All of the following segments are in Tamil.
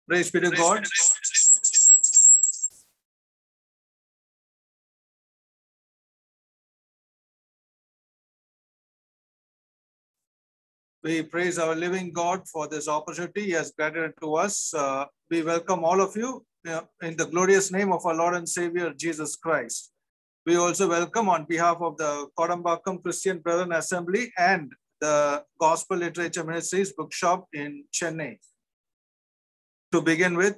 Praise be to God. We praise our living God for this opportunity He has granted to us. We welcome all of you in the glorious name of our Lord and Savior, Jesus Christ. We also welcome on behalf of the Kodambakkam Christian Brethren Assembly and the Gospel Literature Ministries Bookshop in Chennai. To begin with,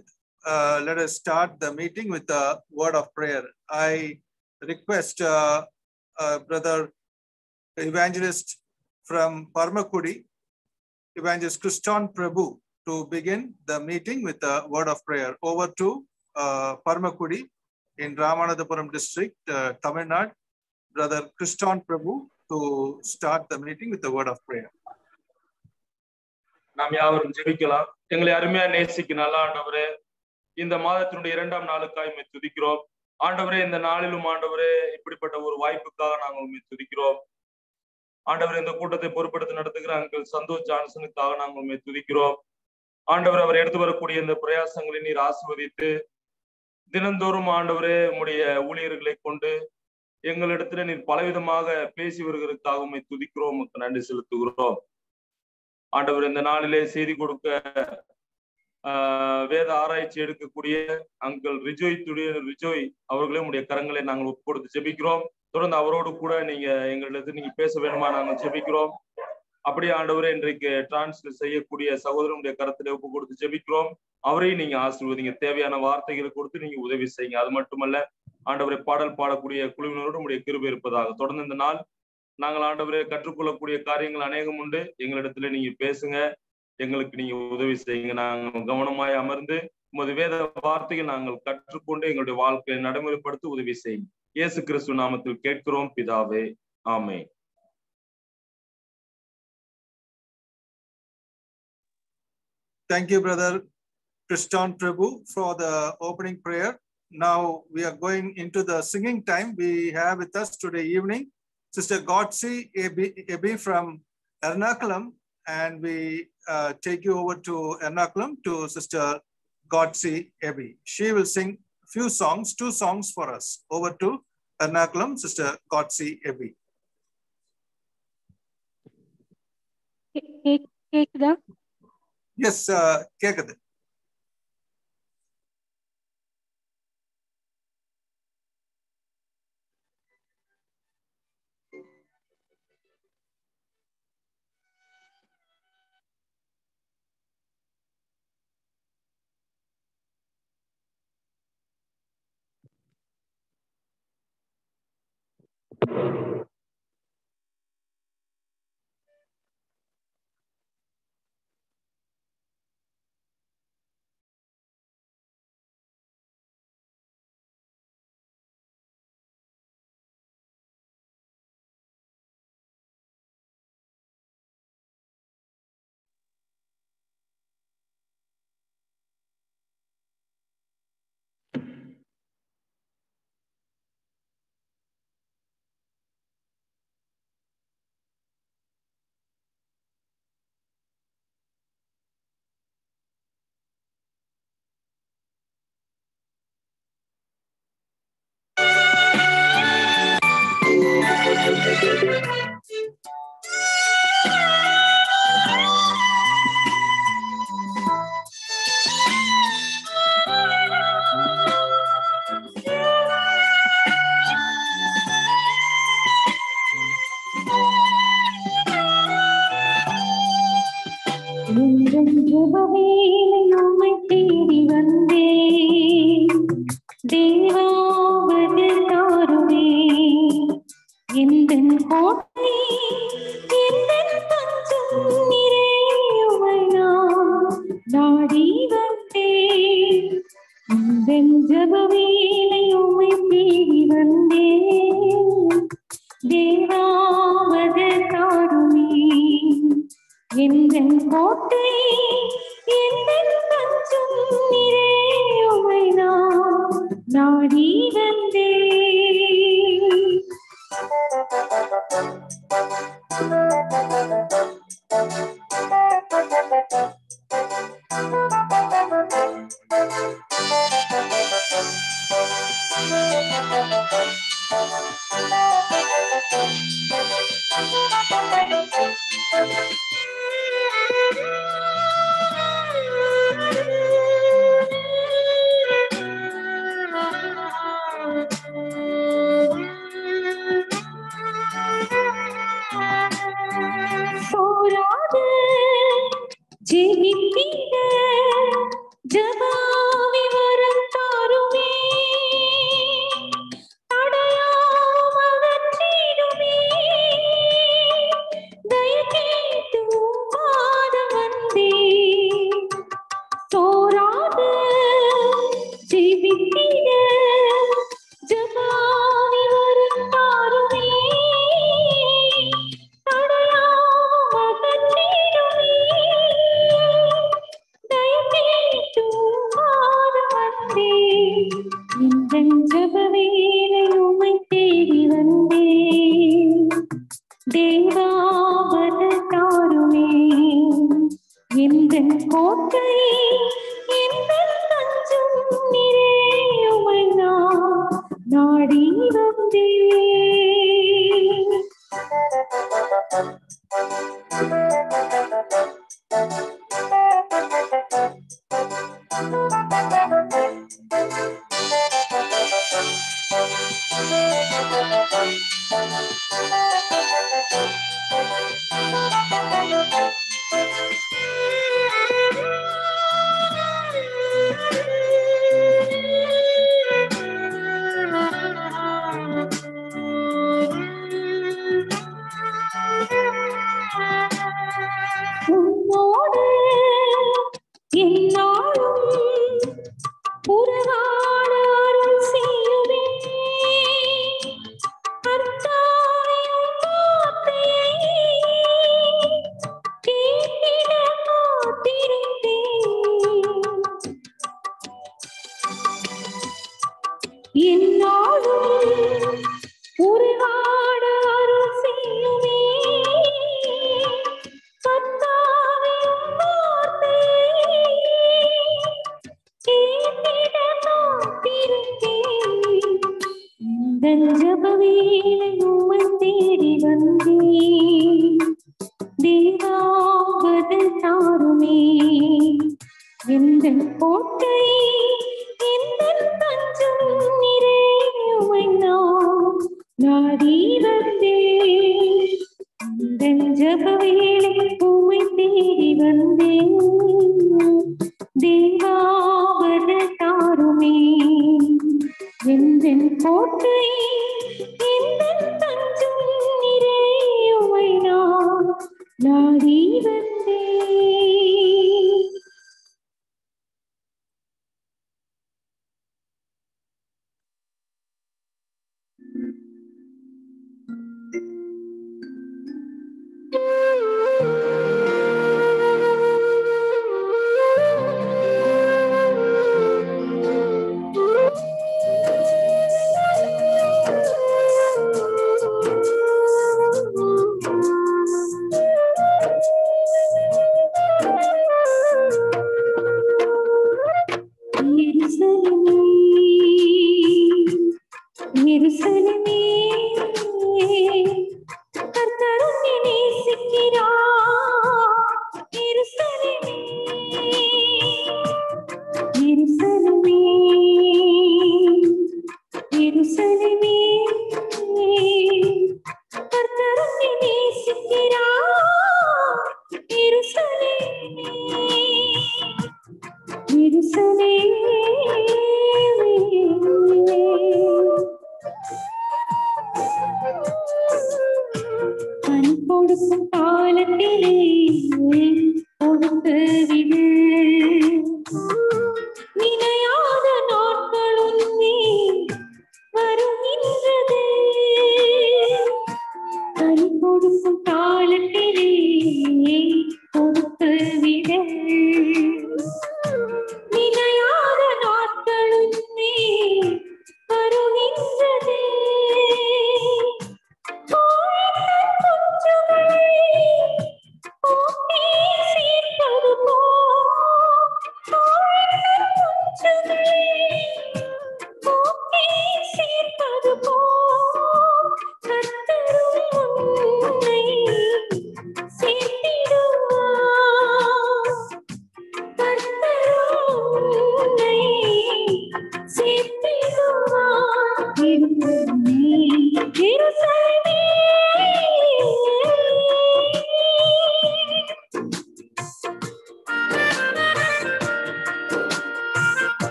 let us start the meeting with a word of prayer. I request Brother Evangelist from Parmakudi, Evangelist Kriston Prabhu, to begin the meeting with a word of prayer. Over to Parmakudi in Ramanathapuram district, Tamil Nadu, Brother Kriston Prabhu, to start the meeting with a word of prayer. நாம் யாவரும் ஜெபிக்கலாம். எங்களை அருமையா நேசிக்கும் நல்ல ஆண்டவரே, இந்த மாதத்தினுடைய 2ஆம் நாளுக்காக உம்மை துதிக்கிறோம். ஆண்டவரே, இந்த நாளிலும் ஆண்டவரே இப்படிப்பட்ட ஒரு வாய்ப்புக்காக நாங்கள் உம்மை துதிக்கிறோம். ஆண்டவரே, இந்த கூட்டத்தை பொறுப்பெடுத்து நடத்துகிற அங்கிள் சந்தோஷ் ஜான்சனுக்காக நாங்கள் உம்மை துதிக்கிறோம். ஆண்டவர் அவர் எடுத்து வரக்கூடிய இந்த பிரயாசங்களை நீர் ஆசீர்வதித்து தினந்தோறும் ஆண்டவரே உம்முடைய ஊழியர்களை கொண்டு எங்களிடத்துல நீர் பலவிதமாக பேசி வருகிறதுக்காக உம்மை துதிக்கிறோம், உமக்கு நன்றி செலுத்துகிறோம். ஆண்டவர் இந்த நாளிலே செய்தி கொடுக்க வேத ஆராய்ச்சி எடுக்கக்கூடிய அங்கிள் ரிஜோய் அவர்களே உடைய கரங்களை நாங்கள் ஒப்பு கொடுத்து ஜெபிக்கிறோம். தொடர்ந்து அவரோடு கூட எங்களிடத்தில் நீங்க பேச வேணுமா நாங்கள் ஜெபிக்கிறோம். அப்படியே ஆண்டவரே இன்றைக்கு டிரான்ஸ்லேட் செய்யக்கூடிய சகோதரனுடைய கரத்திலே ஒப்பு கொடுத்து ஜெபிக்கிறோம். அவரையும் நீங்க ஆசீர்வதிங்க, தேவையான வார்த்தைகளை கொடுத்து நீங்க உதவி செய்யுங்க. அது மட்டுமல்ல ஆண்டவரை பாடல் பாடக்கூடிய குழுவினரோடு உடைய கிருபை இருப்பதாக. தொடர்ந்து இந்த நாள் நாங்கள் ஆண்டவரே கற்றுக்கொள்ளக்கூடிய காரியங்கள் அநேகம் உண்டு. எங்களிடத்துல நீங்க பேசுங்க, எங்களுக்கு நீங்க உதவி செய்யுங்க. நாங்கள் கவனமாய் அமர்ந்து உமது வேத வார்த்தைகள் நாங்கள் கற்றுக்கொண்டு எங்களுடைய வாழ்க்கையை நடைமுறைப்படுத்த உதவி செய்யுங்க. இயேசு கிறிஸ்து நாமத்தில் கேட்கிறோம் பிதாவே, ஆமென். Thank you, Brother Kriston Prabhu, for the opening prayer. Now we are going into the singing time. We have with us today evening Sister Godsi Ebi from Ernakulam, and we take you over to Ernakulam to Sister Godsi Ebi. She will sing few songs, 2 songs for us. Over to Ernakulam, Sister Godsi Ebi. Yes, கேக்குது.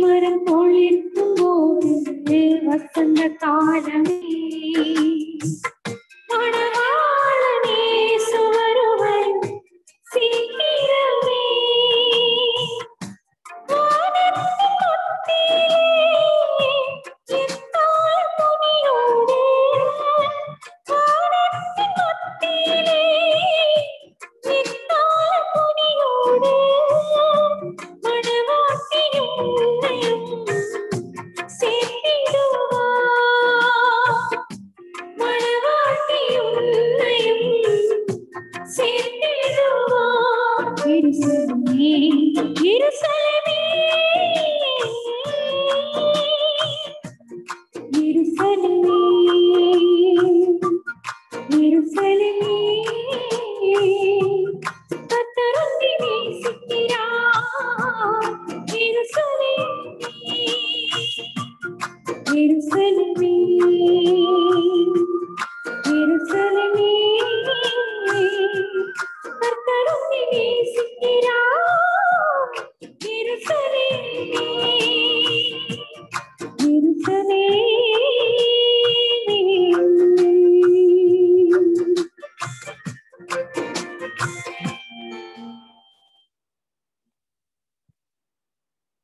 மரம் பொழிக்கும் போது வசந்த காலமே மணவாளனே சுவருவன் சீக்கிரமே வானத்தின் மத்தியிலே எந்தாள் துணியோடு வானத்தின் மத்தியிலே எந்தாள் துணியோடு மணவாட்டியும் உன்னையும் சேர்த்திடுவார் மணவாட்டியும் உன்னையும் சேர்த்திடுவார் எருசலேமே எருசலேமே எருசலேமே எருசலேமே கர்த்தர் உன்னை நேசிக்கிறார் எருசலேமே எருசலேமே எருசலேமே கர்த்தர் உன்னை நேசிக்கிறார் எருசலேமே எருசலேமே.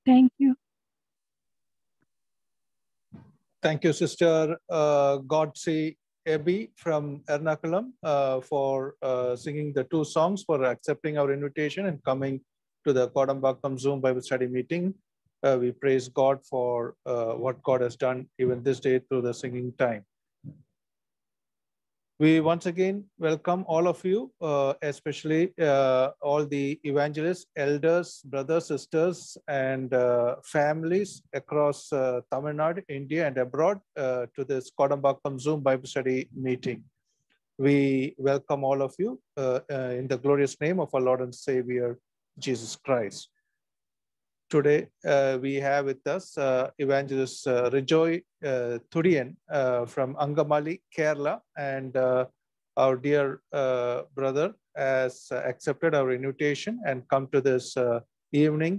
Thank you. Thank you, Sister Godse Ebi from Ernakulam for singing the two songs, for accepting our invitation and coming to the Kodambakam Zoom Bible Study meeting. We praise God for what God has done even this day through the singing time. We once again welcome all of you, especially all the evangelists, elders, brothers, sisters, and families across Tamil Nadu, India, and abroad to this Kodambakam Zoom Bible Study meeting. We welcome all of you in the glorious name of our Lord and Savior, Jesus Christ. Today, we have with us Evangelist Rijoy Thudiyan from Angamali, Kerala, and our dear brother has accepted our invitation and come to this evening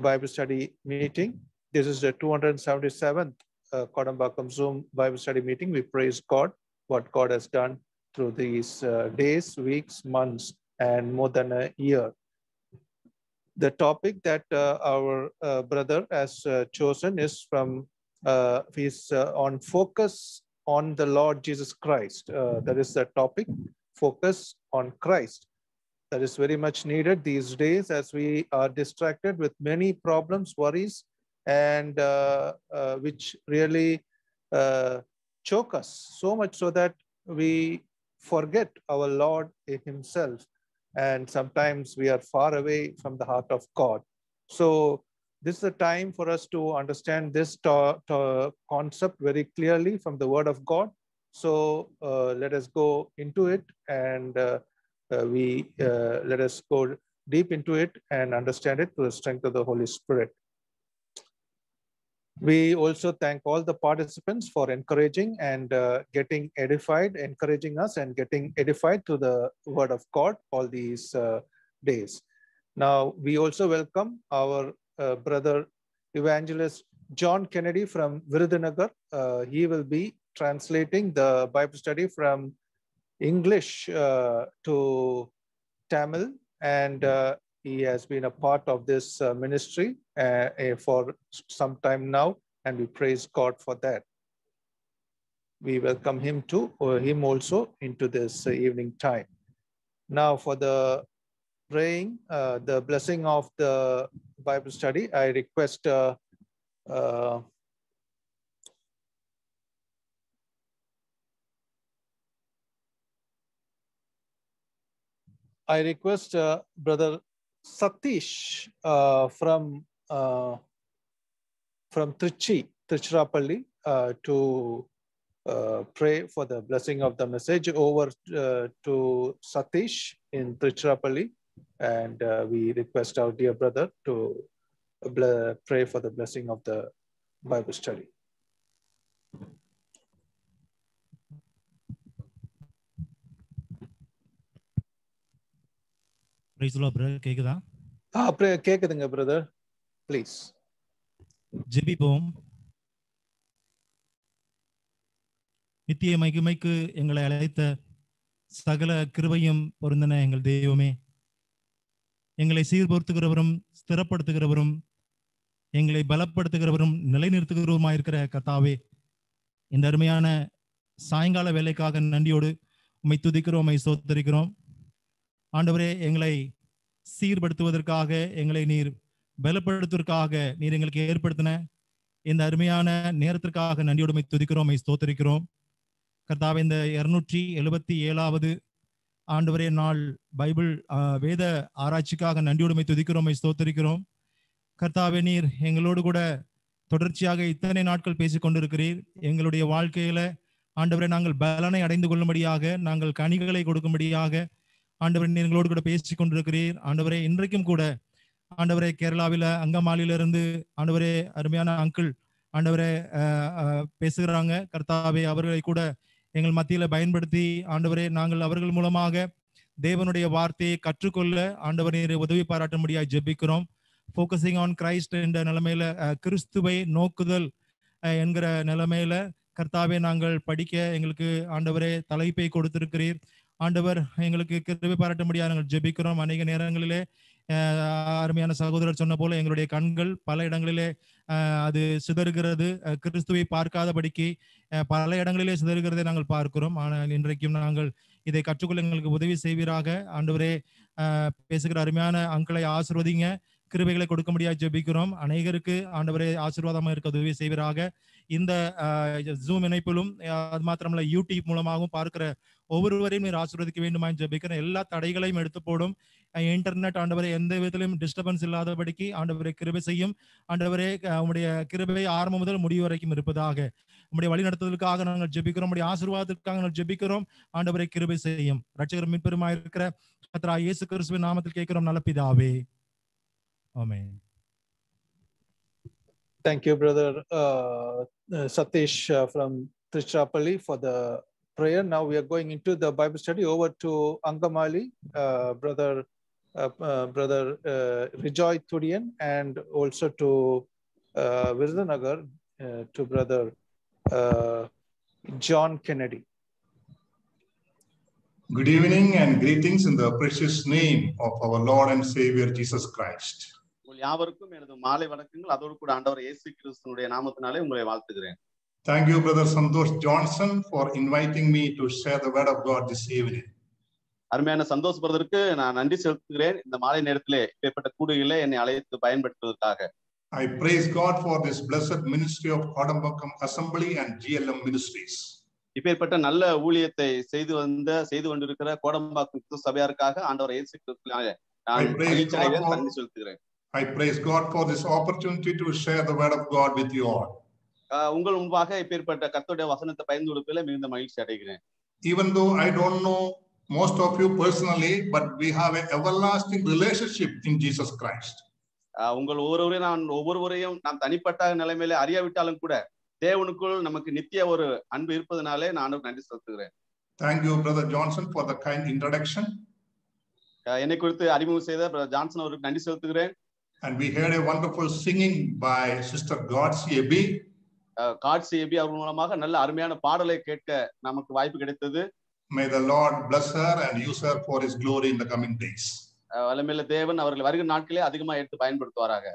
Bible study meeting. This is the 277th Kodambakam Zoom Bible study meeting. We praise God, what God has done through these days, weeks, months, and more than a year. The topic that our brother has chosen is from on focus on the Lord Jesus Christ. That is the topic, focus on Christ. That is very much needed these days as we are distracted with many problems, worries, and which really choke us so much so that we forget our Lord himself. And sometimes we are far away from the heart of God. So this is a time for us to understand this concept very clearly from the Word of God. So let us go into it, and let us go deep into it and understand it through the strength of the Holy Spirit. We also thank all the participants for encouraging and getting edified, encouraging us and getting edified through the Word of God all these days. Now, we also welcome our brother Evangelist John Kennedy from Virudhunagar. He will be translating the Bible study from English to Tamil, and he has been a part of this ministry for some time now, and we praise God for that. We welcome him also into this evening time. Now for the praying, the blessing of the Bible study, I request Brother Satish from Tiruchirappalli to pray for the blessing of the message. Over to Satish in Tiruchirappalli, and we request our dear brother to pray for the blessing of the Bible study. Praise the Lord, brother. கேக்குதா? கேக்குதுங்க brother. Please. ஜெபிப்போம். நித்திய மகிமைக்கு எங்களை அழைத்த சகல கிருபையும் பொருந்தன எங்கள் தெய்வமே, எங்களை சீர்பொருத்துகிறவரும் ஸ்திரப்படுத்துகிறவரும் எங்களை பலப்படுத்துகிறவரும் நிலைநிறுத்துகிறவருமாயிருக்கிற கர்த்தாவே, இந்த அருமையான சாயங்கால வேலைக்காக நன்றியோடு உம்மை துதிக்கிறோம், உம்மை ஸ்தோத்திரிக்கிறோம். ஆண்டவரே, எங்களை சீர்படுத்துவதற்காக, எங்களை நீர் பலப்படுத்துவதற்காக நீர் எங்களுக்கு ஏற்படுத்தின இந்த அருமையான நேரத்திற்காக நன்றியோடு உம்மை துதிக்கிறோம், உம்மை ஸ்தோத்திரிக்கிறோம். கர்த்தாவே, இந்த 277வது ஆண்டவரே நாள் பைபிள் வேத ஆராய்ச்சிக்காக நன்றியோடு உம்மை துதிக்கிறோம், உம்மை ஸ்தோத்திரிக்கிறோம். கர்த்தாவே, நீர் எங்களோடு கூட தொடர்ச்சியாக இத்தனை நாட்கள் பேசிக் கொண்டிருக்கிறீர். எங்களுடைய வாழ்க்கையில ஆண்டவரே நாங்கள் பலனை அடைந்து கொள்ளும்படியாக, நாங்கள் கனிகளை கொடுக்கும்படியாக ஆண்டவரே நீர் எங்களோடு கூட பேசிக் கொண்டிருக்கிறீர். ஆண்டவரே, இன்றைக்கும் கூட ஆண்டவரே கேரளாவில அங்கமாலியிலிருந்து ஆண்டவரே அருமையான அங்கிள் ஆண்டவரே பேசுகிறாங்க. கர்த்தாவே, அவர்களை கூட எங்கள் மத்தியில பயன்படுத்தி ஆண்டவரே நாங்கள் அவர்கள் மூலமாக தேவனுடைய வார்த்தையை கற்றுக்கொள்ள ஆண்டவரே உதவி பாராட்டும்படியாக ஜெபிக்கிறோம். ஃபோக்கஸிங் ஆன் கிரைஸ்ட் என்ற நிலைமையில, கிறிஸ்துவை நோக்குதல் என்கிற நிலைமையில கர்த்தாவே நாங்கள் படிக்க எங்களுக்கு ஆண்டவரே தலைப்பை கொடுத்திருக்கிறீர். ஆண்டவர் எங்களுக்கு கிருபை பாராட்டும்படியாக நாங்கள் ஜெபிக்கிறோம். அநேக நேரங்களிலே அருமையான சகோதரர் சொன்ன போல எங்களுடைய கண்கள் பல இடங்களிலே அது சிதறுகிறது, கிறிஸ்துவை பார்க்காதபடிக்கு பல இடங்களிலே சிதறுகிறதை நாங்கள் பார்க்கிறோம். ஆனால் இன்றைக்கும் நாங்கள் இதை கற்றுக்கொள்ள எங்களுக்கு உதவி செய்வீராக. ஆண்டவரே, பேசுகிற அருமையான அங்களை ஆசீர்வதிங்க, கிருபைகளை கொடுக்க முடியாது ஜெபிக்கிறோம். அநேகருக்கு ஆண்டவரே ஆசீர்வாதமாக இருக்க உதவி செய்வீராக. இந்த ஜூம் இணைப்பிலும் அது மாத்திரமல்ல யூடியூப் மூலமாகவும் பார்க்கிற ஒவ்வொருவரையும் நீர் ஆசீர்வதிக்க வேண்டுமா ஜெபிக்கிறேன். எல்லா தடைகளையும் எடுத்து போடும். இன்டர்நெட் ஆண்டவரை எந்த விதத்திலும் டிஸ்டர்பன்ஸ் இல்லாதபடிக்கு ஆண்டவரை கிருபை செய்யும். ஆண்டவரே, உம்முடைய கிருபை ஆரம்பம் முதல் முடிவு வரைக்கும் இருப்பதாக. உம்முடைய வழி நடத்துவதற்காக நாங்கள் ஜெபிக்கிறோம், உம்முடைய ஆசீர்வாதத்திற்காக நாங்கள் ஜெபிக்கிறோம். ஆண்டவரை கிருபை செய்யும். ரட்சகரும் மீட்பெருமாய் இருக்கிற கர்த்தராகிய இயேசு கிறிஸ்துவின் நாமத்தில் கேட்கிறோம் நல்ல பிதாவே, ஆமென். Thank you, brother Satish from Trichinopalli for the prayer. Now we are going into the Bible study. Over to Angamali, brother Rijoy Thudian, and also to Virudhunagar, to brother John Kennedy. Good evening and greetings in the precious name of our Lord and Savior Jesus Christ. யாவருக்கும் எனது மாலை வணக்கங்கள். அதோடு கூட ஆண்டவர் இயேசு கிறிஸ்துவினுடைய நாமத்தினாலே உங்களை வாழ்த்துகிறேன். Thank you, brother Santosh Johnson, for inviting me to share the word of God this evening. அருமையான சந்தோஷ் பிரதருக்கு நான் நன்றி செலுத்துகிறேன். இந்த மாலை நேரத்திலே இப்பேற்பட்ட கூடுகையிலே என்னை அழைத்து பயன்படுத்துவதற்காக. I praise God for this blessed ministry of Kodambakkam Assembly and GLM Ministries. இப்பேற்பட்ட நல்ல ஊழியத்தை செய்து கொண்டிருக்கிற கோடம்பாக்கம் சபையாருக்காக ஆண்டவர் இயேசு கிறிஸ்துவினாலே நான் நன்றி செலுத்துகிறேன். I praise God for this opportunity to share the word of God with you all. உங்கள் முன்பாக இப்பேற்பட்ட கர்த்தருடைய வசனத்தை பகிர்ந்து கொடுப்பதில் மிகுந்த மகிழ்ச்சி அடைகிறேன். Even though I don't know most of you personally, but we have an everlasting relationship in Jesus Christ. உங்கள் ஒவ்வொருவரையும் நாம் தனிப்பட்ட நிலைமையில அறியாவிட்டாலும் கூட தேவனுக்குள் நமக்கு நித்திய ஒரு அன்பு இருப்பதனாலே நான் நன்றி செலுத்துகிறேன். Thank you, brother Johnson, for the kind introduction. என்னை குறித்து அறிமுகம் செய்த பிரதர் ஜான்சன் அவருக்கு நன்றி செலுத்துகிறேன். And we heard a wonderful singing by Sister Godsi Ebi. Godsi Ebi அவர் மூலமாக நல்ல அருமையான பாடலை கேட்க நமக்கு வாய்ப்பு கிடைத்தது. May the Lord bless her and use her for his glory in the coming days. வல்லமையுள்ள தேவன் அவர்கள் வருகிற நாட்களே அதிகமா எடுத்து பயன்படுத்துவாராக.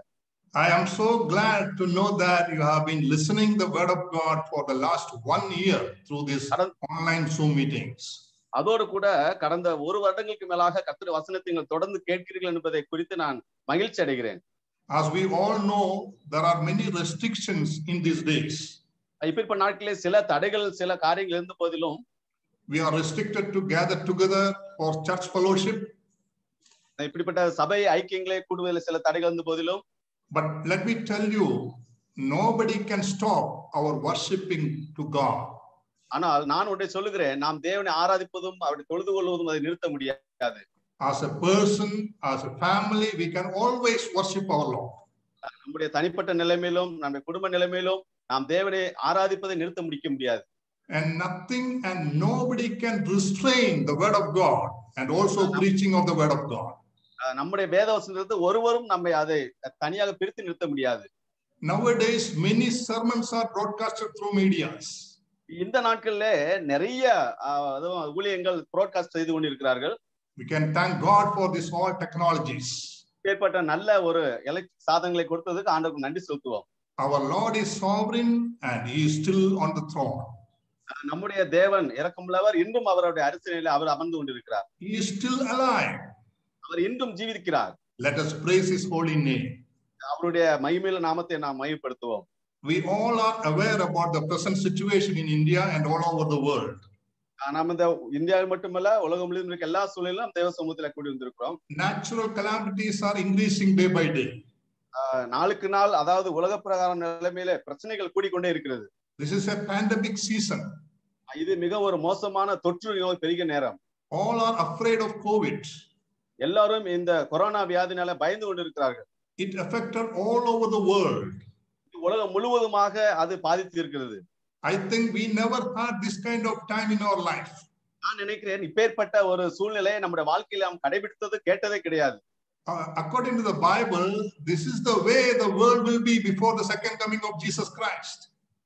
I am so glad to know that you have been listening the word of God for the last 1 year through this online Zoom meetings. அதோடு கூட கடந்த 1 வருடங்களுக்கு மேலாக கர்த்தருடைய வசனத்தை நீங்கள் தொடர்ந்து கேட்கிறீர்கள் என்பதை குறித்து நான் மகிழ்ச்சி அடைகிறேன். As we all know, there are many restrictions in these days. இப்ப நாட்களிலே சில தடைகள் சில காரியங்கள் இருந்த போதிலும் we are restricted to gather together for church fellowship. இப்படிப்பட்ட சபை ஐக்கியங்களே கூடுவதில் சில தடைகள் இருந்த போதிலும் but let me tell you, nobody can stop our worshiping to God. ஆனால் நான் ஒன்றை சொல்லுகிறேன், நாம் தேவனை ஆராதிப்பதும் அவரை தொழுது கொள்வதும் அதை நிறுத்த முடியாது. As a person, as a family, we can always worship our Lord. நம்முடைய தனிப்பட்ட நிலைமையிலும் நம்முடைய குடும்ப நிலைமையிலும் நாம் தேவனை ஆராதிப்பதை நிறுத்த முடியாது. And nothing and nobody can restrain the word of God and also preaching of the word of God. நம்முடைய வேத வசனத்தை ஒருவரும் நம்மை அதை தனியாக பிரித்து நிறுத்த முடியாது. Nowadays, many sermons are broadcasted through medias. இந்த நாட்கள்ல நிறைய ஊழியங்கள் broadcast செய்து கொண்டிருக்கிறார்கள். We can thank God for this all technologies. ஏற்பட்ட நல்ல ஒரு எலக்ட்ரிக் சாதனங்களை கொடுத்ததுக்கு ஆண்டவருக்கு நன்றி செலுத்துவோம். Our Lord is sovereign and he is still on the throne. நம்முடைய தேவன் இரக்கமுள்ளவர், இன்றும் அவருடைய அரசியலில் அவர் அமர்ந்து கொண்டிருக்கிறார். He is still alive. அவர் இன்றும் ஜீவிக்கிறார். Let us praise his holy name. அவருடைய மகிமையுள்ள நாமத்தை நாம் மகிமைப்படுத்துவோம். We all are aware about the present situation in India and all over the world. நாம் இந்த இந்தியாவில் மட்டுமல்ல உலகம் முழுவதும் இருக்க எல்லா சூழலிலும் தேவ சமூகத்தில் கூடி வந்திருக்கிறோம். Natural calamities are increasing day by day. நாளுக்கு நாள் அதாவது உலக பிரகார நிலைமையில பிரச்சனைகள் கூடிக்கொண்டே இருக்கிறது. This is a pandemic season. இது மிக ஒரு மோசமான தொற்று நோய் பெருகிய நேரம். All are afraid of COVID. எல்லாரும் இந்த கொரோனா வியாதினால பயந்து கொண்டிருக்கிறார்கள். It affected all over the world. உலகம் முழுவதுமாக அது பாதித்து இருக்கிறது. I think we never had this kind of time in our life. நான் நினைக்கிறேன் இப்பேற்பட்ட ஒரு சூழ்நிலையை நம்முடைய வாழ்க்கையில நாம் கடைபிடித்தது கேட்டதே கிடையாது. According to the Bible, this is the way the world will be before the second coming of Jesus Christ.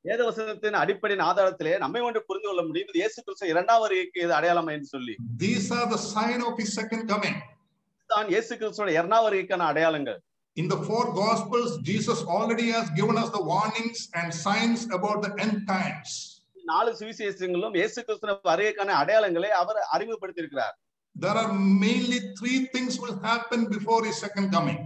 வேதவசனத்தின் அடிப்படையின் ஆதாரத்திலே நம்மை ஒன்று புரிந்து கொள்ள முடியும். இயேசு கிறிஸ்து இரண்டாம் வருகைக்கு இது அடையாளம் என்று சொல்லி. These are the sign of his second coming. தான் இயேசு கிறிஸ்துவோட இரண்டாம் வருகைக்கான அடையாளங்கள். In the four gospels, Jesus already has given us the warnings and signs about the end times. நாலு சுவிசேஷங்களும் இயேசு கிறிஸ்துவின் வருகைக்கான அடையாளங்களை அவர் அறிமுகப்படுத்தி இருக்கிறார். There are mainly three things will happen before his second coming.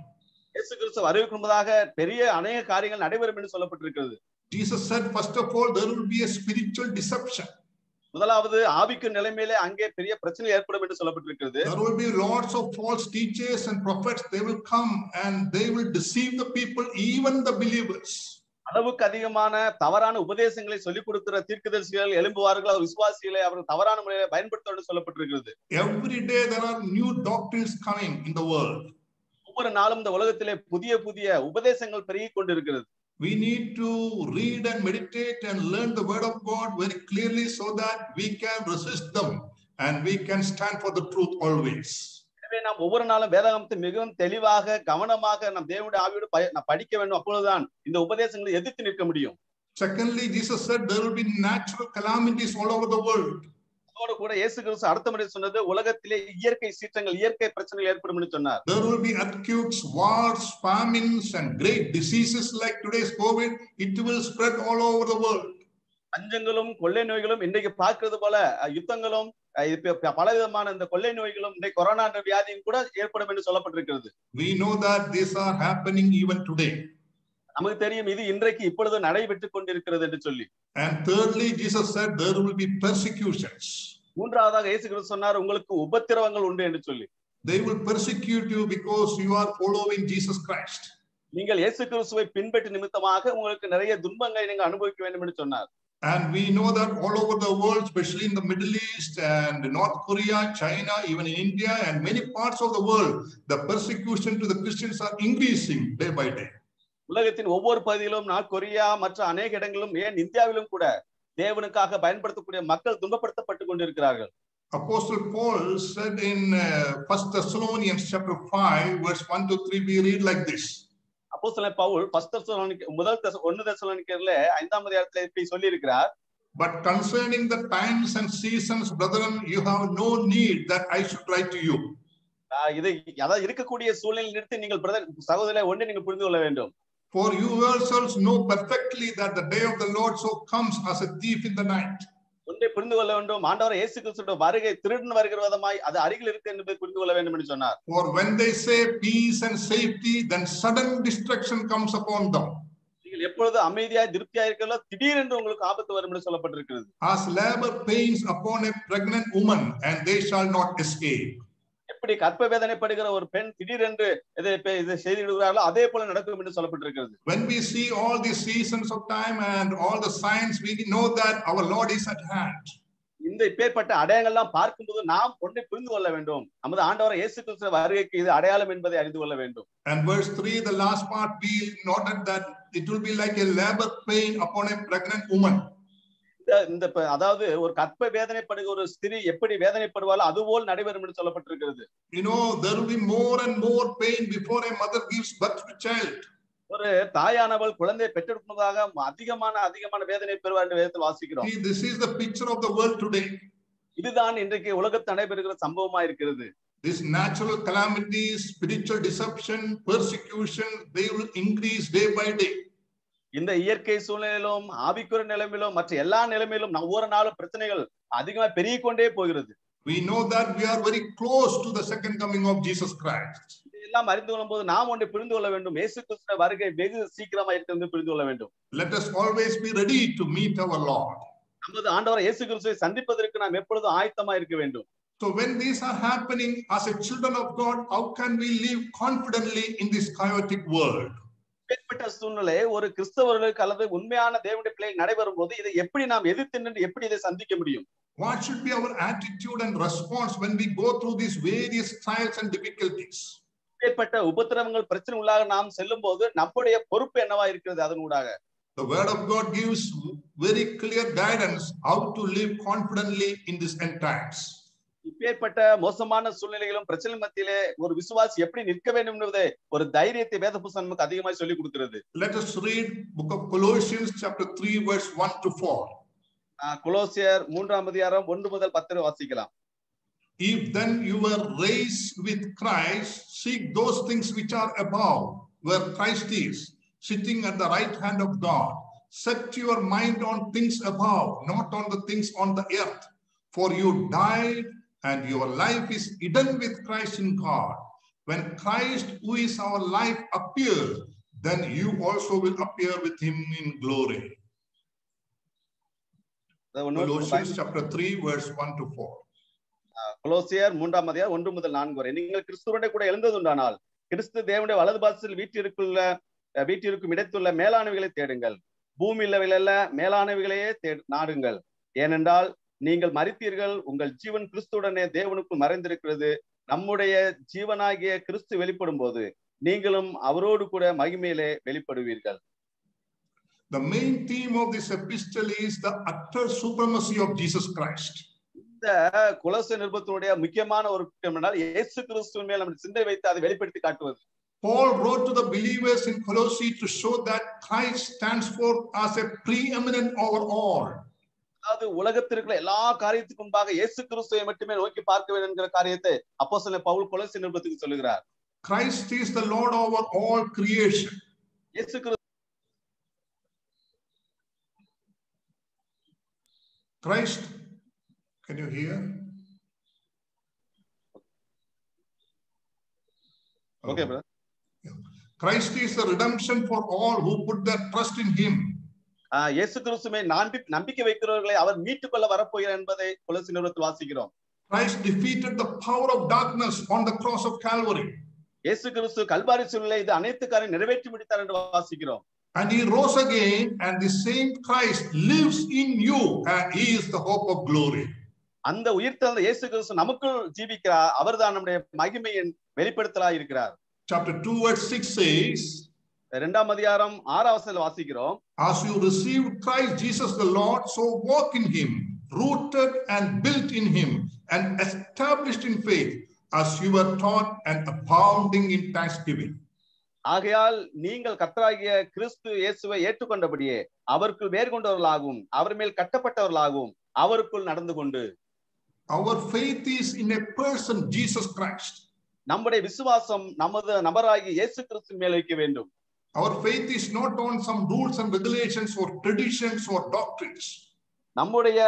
இயேசு கிறிஸ்து வருகைக்கு முன்பதாக பெரிய அநேக காரியங்கள் நடைபெறும் என்று சொல்லப்பட்டிருக்கிறது. Jesus said, first of all, there will be a spiritual deception. முதலாவது ஆவிக்கு நிலைமையிலே அங்கே பெரிய பிரச்சனை ஏற்படும் என்று சொல்லப்பட்டிருக்கிறது. There will be lots of false teachers and prophets. They will come and they will deceive the people, even the believers. அளவுக்கு அதிகமான தவறான உபதேசங்களை சொல்லிக் கொடுக்கிற தீர்க்கதரிசிகள் எழும்புவார்கள், விசுவாசிகளை அவர்கள் தவறான முறையில பயன்படுத்த சொல்லப்பட்டிருக்கிறது. Every day there are new doctrines coming in the world. ஒவ்வொரு நாளும் இந்த உலகத்திலே புதிய புதிய உபதேசங்கள் பெருகிக் கொண்டிருக்கிறது. We need to read and meditate and learn the word of God very clearly so that we can resist them and we can stand for the truth always. எனவே நாம் ஒவ்வொரு நாளும் வேதாகமத்தை மிகவும் தெளிவாக கவனமாக நம் தேவனுடைய ஆவியோடு படிக்க வேண்டும். அப்பொழுதுதான் இந்த உபதேசங்களை எதிர்த்து நிற்க முடியும். Secondly, Jesus said there will be natural calamities all over the world. அதோடு கூட இயேசு கிறிஸ்து அடுத்த முறை சொன்னது உலகத்திலே இயற்கை சீற்றங்கள், இயற்கை பிரச்சனைகள் ஏற்படும் என்று சொன்னார். There will be earthquakes, wars, famines and great diseases like today's COVID. It will spread all over the world. பஞ்சங்களும் கொள்ளை நோய்களும் இன்றைக்கு பார்க்கிறது போல யுத்தங்களும் பலவிதமான இந்த கொள்ளை நோய்களும் இன்றைக்கு கொரோனா வியாதியும் கூட ஏற்படும் என்று சொல்லப்பட்டிருக்கிறது. We know that these are happening even today. நமக்கு தெரியும் இது இன்றைக்கு இப்பொழுது நடைபெற்றுக் கொண்டிருக்கிறது என்று சொல்லி. And thirdly, Jesus said there will be persecutions. மூன்றாவதாக இயேசு கிறிஸ்து சொன்னார் உங்களுக்கு உபத்திரவங்கள் உண்டு என்று சொல்லி. They will persecute you because you are following Jesus Christ. நீங்கள் இயேசு கிறிஸ்துவை பின்பற்றி நிமித்தமாக உங்களுக்கு நிறைய துன்பங்களை நீங்கள் அனுபவிக்க வேண்டும் என்று சொன்னார். And we know that all over the world, especially in the Middle East and North Korea, China, even in India and many parts of the world, the persecution to the Christians are increasing day by day. உலகத்தின் ஒவ்வொரு பகுதியிலும் நார்த் கொரியா மற்ற அநேக இடங்களிலும் ஏன் இந்தியாவிலும் கூட தேவனுக்காக பயன்படுத்தக்கூடிய மக்கள் துன்பப்படுத்தப்பட்டுக் கொண்டிருக்கிறார்கள். Apostle Paul said in 1 Thessalonians chapter 5 verse 1 to 3, we read like this. அப்போஸ்தலன் பவுல் முதல் 1 தெசலோனிக்கேயர்ல 5ஆம் அதிகாரத்திலே இப்படி சொல்லி இருக்கிறார். But concerning the times and seasons, brethren, you have no need that I should write to you. இதை அதாவது இருக்கக்கூடிய சூழ்நிலையில் நிறுத்தி நீங்கள் சகோதரரை ஒன்று நீங்கள் புரிந்து கொள்ள வேண்டும். For you yourselves know perfectly that the day of the Lord so comes as a thief in the night. ஒன்றை புரிந்து கொள்ள வேண்டும், ஆண்டவர் இயேசு கிறிஸ்துவின் வருகை திருடன் வருகிற விதமாய் அது அருகில் இருக்கு என்பதை புரிந்து கொள்ள வேண்டும் என்று சொன்னார். For when they say peace and safety, then sudden destruction comes upon them. நீங்கள் எப்பொழுது அமைதியாய் திருப்தியாய் இருக்கீங்களோ திடீரென்று உங்களுக்கு ஆபத்து வரும் என்று சொல்லப்பட்டிருக்கிறது. As labor pains upon a pregnant woman, and they shall not escape. எப்படி கற்ப வேதனைப்படுகிற ஒரு பெண் திடீரென்று இதை செய்திடுகிறார்களோ அதே போல நடக்கும் என்று சொல்லப்பட்டிருக்கிறது. When we see all these seasons of time and all the signs, we know that our Lord is at hand. இந்த இப்பேற்பட்ட அடையாளங்கள் எல்லாம் பார்க்கும்போது நாம் ஒன்றை புரிந்து கொள்ள வேண்டும், நமது ஆண்டவர் இயேசு கிறிஸ்து வருகைக்கு இது அடையாளம் என்பதை அறிந்து கொள்ள வேண்டும். And verse 3, the last part, we noted that it will be like a labor pain upon a pregnant woman. இந்த அதாவது ஒரு கற்ப வேதனைப்படுகிற ஒரு ஸ்திரீ எப்படி வேதனைப்படுவாளோ அதுபோல் நடைபெறும் என்று சொல்லப்பட்டிருக்கிறது. You know, there will be more and more pain before a mother gives birth to a child. ஒரு தாயானவள் குழந்தை பெற்றெடுப்பதாக அதிகமான வேதனை பெறுவார் என்று வேதத்தில் வாசிக்கிறோம். See, this is the picture of the world today. இதுதான் இன்றைக்கு உலகத்தில் நடைபெறுகிற சம்பவமா இருக்கிறது. This natural calamities, spiritual deception, persecution, they will increase day by day. இந்த இயற்கை சூழ்நிலையிலும் ஆவிக்குரிய நிலைமையிலும் மற்ற எல்லா நிலைமையிலும் ஒவ்வொரு நாளும் பிரச்சனைகள் அதிகமா பெருகிக் கொண்டே போகிறது. We know that we are very close to the second coming of Jesus Christ. இதெல்லாம் அறிந்து கொள்ளும் போது நாம் ஒன்றை புரிந்து கொள்ள வேண்டும். இயேசு கிறிஸ்துவின் வருகை வெகு சீக்கிரமா இருக்கிறது புரிந்து கொள்ள வேண்டும். Let us always be ready to meet our Lord. நமது ஆண்டவர் இயேசு கிறிஸ்துவை சந்திப்பதற்கு நாம் எப்பொழுதும் ஆயத்தமா இருக்க வேண்டும். So when these are happening as a children of God, how can we live confidently in this chaotic world? ஏற்பட்ட சூழ்நிலை ஒரு கிறிஸ்தவர்களுக்கு அல்லது உண்மையான தேவனுடைய பிள்ளைகள் நடைபெறும் போது இதை எப்படி நாம் எதிர்த்து நின்று எப்படி இதை சந்திக்க முடியும்? What should be our attitude and response when we go through these various trials and difficulties? ஏற்பட்ட உபத்திரவங்கள் பிரச்சனை உள்ளாக நாம் செல்லும் போது நம்முடைய பொறுப்பு என்னவா இருக்கிறது? அதன் ஊடாக The word of God gives very clear guidance how to live confidently in this end times. இப்பேற்பட்ட மோசமான சூழ்நிலைகளும் பிரச்சனை மத்தியிலே ஒரு விசுவாசி எப்படி நிற்க வேண்டும் என்பதை ஒரு தைரியத்தை வேத புத்தகம் நமக்கு அதிகமாக சொல்லிக் கொடுக்கிறது. Let us read book of Colossians chapter 3 verse 1 to 4. கொலோசியர் 3ஆம் அதிகாரம் 1 முதல் 10 வாசிக்கலாம். If then you were raised with Christ, seek those things which are above, where Christ is, sitting at the right hand of God. Set your mind on things above, not on the things on the earth. For you died, and your life is hidden with Christ in God. When Christ, who is our life, appears, then you also will appear with him in glory. Colossians chapter 3 verse 1 to 4. கொலோசியர் 3ஆம் அதிகாரம் 1 முதல் 4 வரை. நீங்கள் கிறிஸ்துவோடு கூட எழுந்ததுண்டானால் கிறிஸ்து தேவனுடைய வலது பாதத்தில் வீற்றிருக்கும் இடத்துள்ள மேலானவைகளை தேடுங்கள். பூமியில் அல்ல மேலானவைகளையே நாடுங்கள். ஏனென்றால் நீங்கள் மரித்தீர்கள், உங்கள் ஜீவன் கிறிஸ்துவுடனே தேவனுக்குள் மறைந்திருக்கிறது. நம்முடைய ஜீவனாகிய கிறிஸ்து வெளிப்படும் போது நீங்களும் அவரோடு கூட மகிமையிலே வெளிப்படுவீர்கள். The main theme of this epistle is the utter supremacy of Jesus Christ. இந்த கொலோசியர் நிருபத்தினுடைய முக்கியமான ஒரு என்னன்னா இயேசு கிறிஸ்துவின் மேல் நம்ம சிந்தை வைத்து அதை வெளிப்படுத்தி காட்டுவது. Paul wrote to the believers in Colossae to show that Christ stands forth as a preeminent over all. அதாவது உலகத்திற்கு எல்லா காரியத்துக்கு முன்பாக இயேசு கிறிஸ்துவை மட்டுமே நோக்கி பார்க்க வேண்டும் என்கிற காரியத்தை அப்போஸ்தலன் பவுல் கொலோசியர் நிருபத்துக்கு சொல்லுகிறார். Christ is the Lord over all creation. இயேசு கிறிஸ்து Christ, can you hear? Okay, brother. Christ is the redemption for all who put their trust in him. இயேசு கிறிஸ்துவை நம்பிக்கை வைக்கிறவர்களை அவர் மீட்டுக் கொள்ள வரப்போகிறார் என்பதை கொலோசியர் நிருபத்தில் வாசிக்கிறோம். Christ defeated the power of darkness on the cross of Calvary. இயேசு கிறிஸ்து கல்வாரி சிலுவையில் இது அனைத்து காரியம் நிறைவேற்றி முடித்தார் என்று வாசிக்கிறோம். And he rose again, and the same Christ lives in you, and he is the hope of glory. அந்த உயிர்த்தெழுந்த இயேசு கிறிஸ்து நமக்குள் ஜீவிக்கிறார். அவர்தான் நம்முடைய மகிமையின் வெளிப்படுத்தலாய் இருக்கிறார். Chapter 2 verse 6 says, 2ஆம் அதிகாரம் 6ஆம் வசனத்தில் வாசிக்கிறோம். As you received Christ Jesus the Lord, so walk in him, rooted and built in him, and established in faith, as you were taught, and abounding in thanksgiving. ஆகையால் நீங்கள் கர்த்தராகிய கிறிஸ்து இயேசுவை ஏற்றுக்கொண்டபடியே அவருக்குள் வேர் கொண்டவர்களாகவும் அவர் மேல் கட்டப்பட்டவர்களாகவும் அவருக்குள் நடந்து கொண்டு. Our faith is in a person, Jesus Christ. நம்முடைய விசுவாசம் நமது நபராகிய இயேசு கிறிஸ்து மேல் வைக்க வேண்டும். Our faith is not on some rules and regulations or traditions or doctrines. நம்முடைய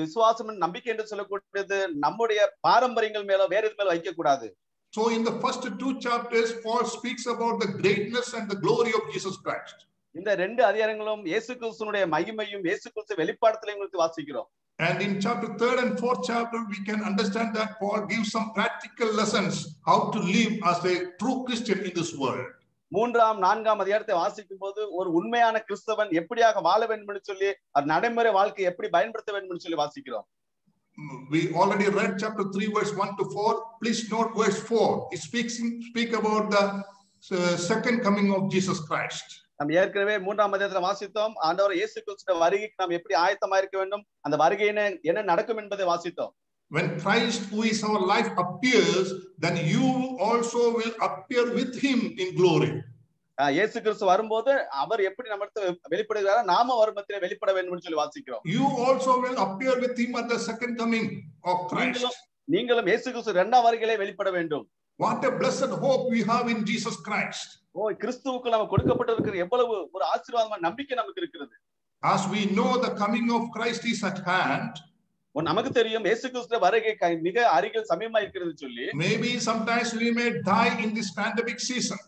விசுவாசம் நம்பிக்கை என்று சொல்லக்கூடியது நம்முடைய பாரம்பரியங்கள் மேல வேற எது மேல வைக்க கூடாது. So in the first 2 chapters, Paul speaks about the greatness and the glory of Jesus Christ. இந்த 2 அதிகாரங்களும் இயேசு கிறிஸ்துவினுடைய மகிமையும் இயேசு கிறிஸ்து வெளிப்பாடுதலையும் குறித்து வாசிக்கிறோம். And in chapter 3rd and 4th chapter, we can understand that Paul gives some practical lessons how to live as a true Christian in this world. 3ஆம் 4ஆம் அதிகாரத்தை வாசிக்கும் போது ஒரு உண்மையான கிறிஸ்தவன் எப்படியாக வாழ வேண்டும் என்று சொல்லி அது நடைமுறை வாழ்க்கை எப்படி பயன்படுத்த வேண்டும் என்று சொல்லி வாசிக்கிறோம். We already read chapter 3 verse 1 to 4. Please note verse 4. It speak about the second coming of Jesus Christ. நாம் ஏற்கனவே 3ஆம் அதிகாரத்தில் வாசித்தோம். ஆண்டவர் இயேசு கிறிஸ்துவின் வருகைக்கு நாம் எப்படி ஆயத்தமா இருக்க வேண்டும், அந்த வருகையில என்ன நடக்கும் என்பதை வாசித்தோம். When Christ, who is our life, appears, then you also will appear with him in glory. இயேசு கிறிஸ்து வரும்போது அவர் எப்படி நம்மிடத்துல வெளிப்படுகிறாரோ நாம அவர் மத்தியிலே வெளிப்பட வேண்டும் சொல்லி வாசிக்கிறோம். You also will appear with him at the second coming of Christ. நீங்களும் இயேசு கிறிஸ்து இரண்டாம் வருகையிலே வெளிப்பட வேண்டும். What a blessed hope we have in Jesus Christ. கிறிஸ்துவுக்கு நமக்கு கொடுக்கப்பட்டிருக்கிற எவ்வளவு ஒரு ஆசீர்வாதமான நம்பிக்கை நமக்கு இருக்கிறது. As we know the coming of Christ is at hand, நமக்கு தெரியும் இயேசு கிறிஸ்து வருகை மிக அருகில் சமீபமா இருக்கிறது சொல்லி. Maybe sometimes we may die in this pandemic season.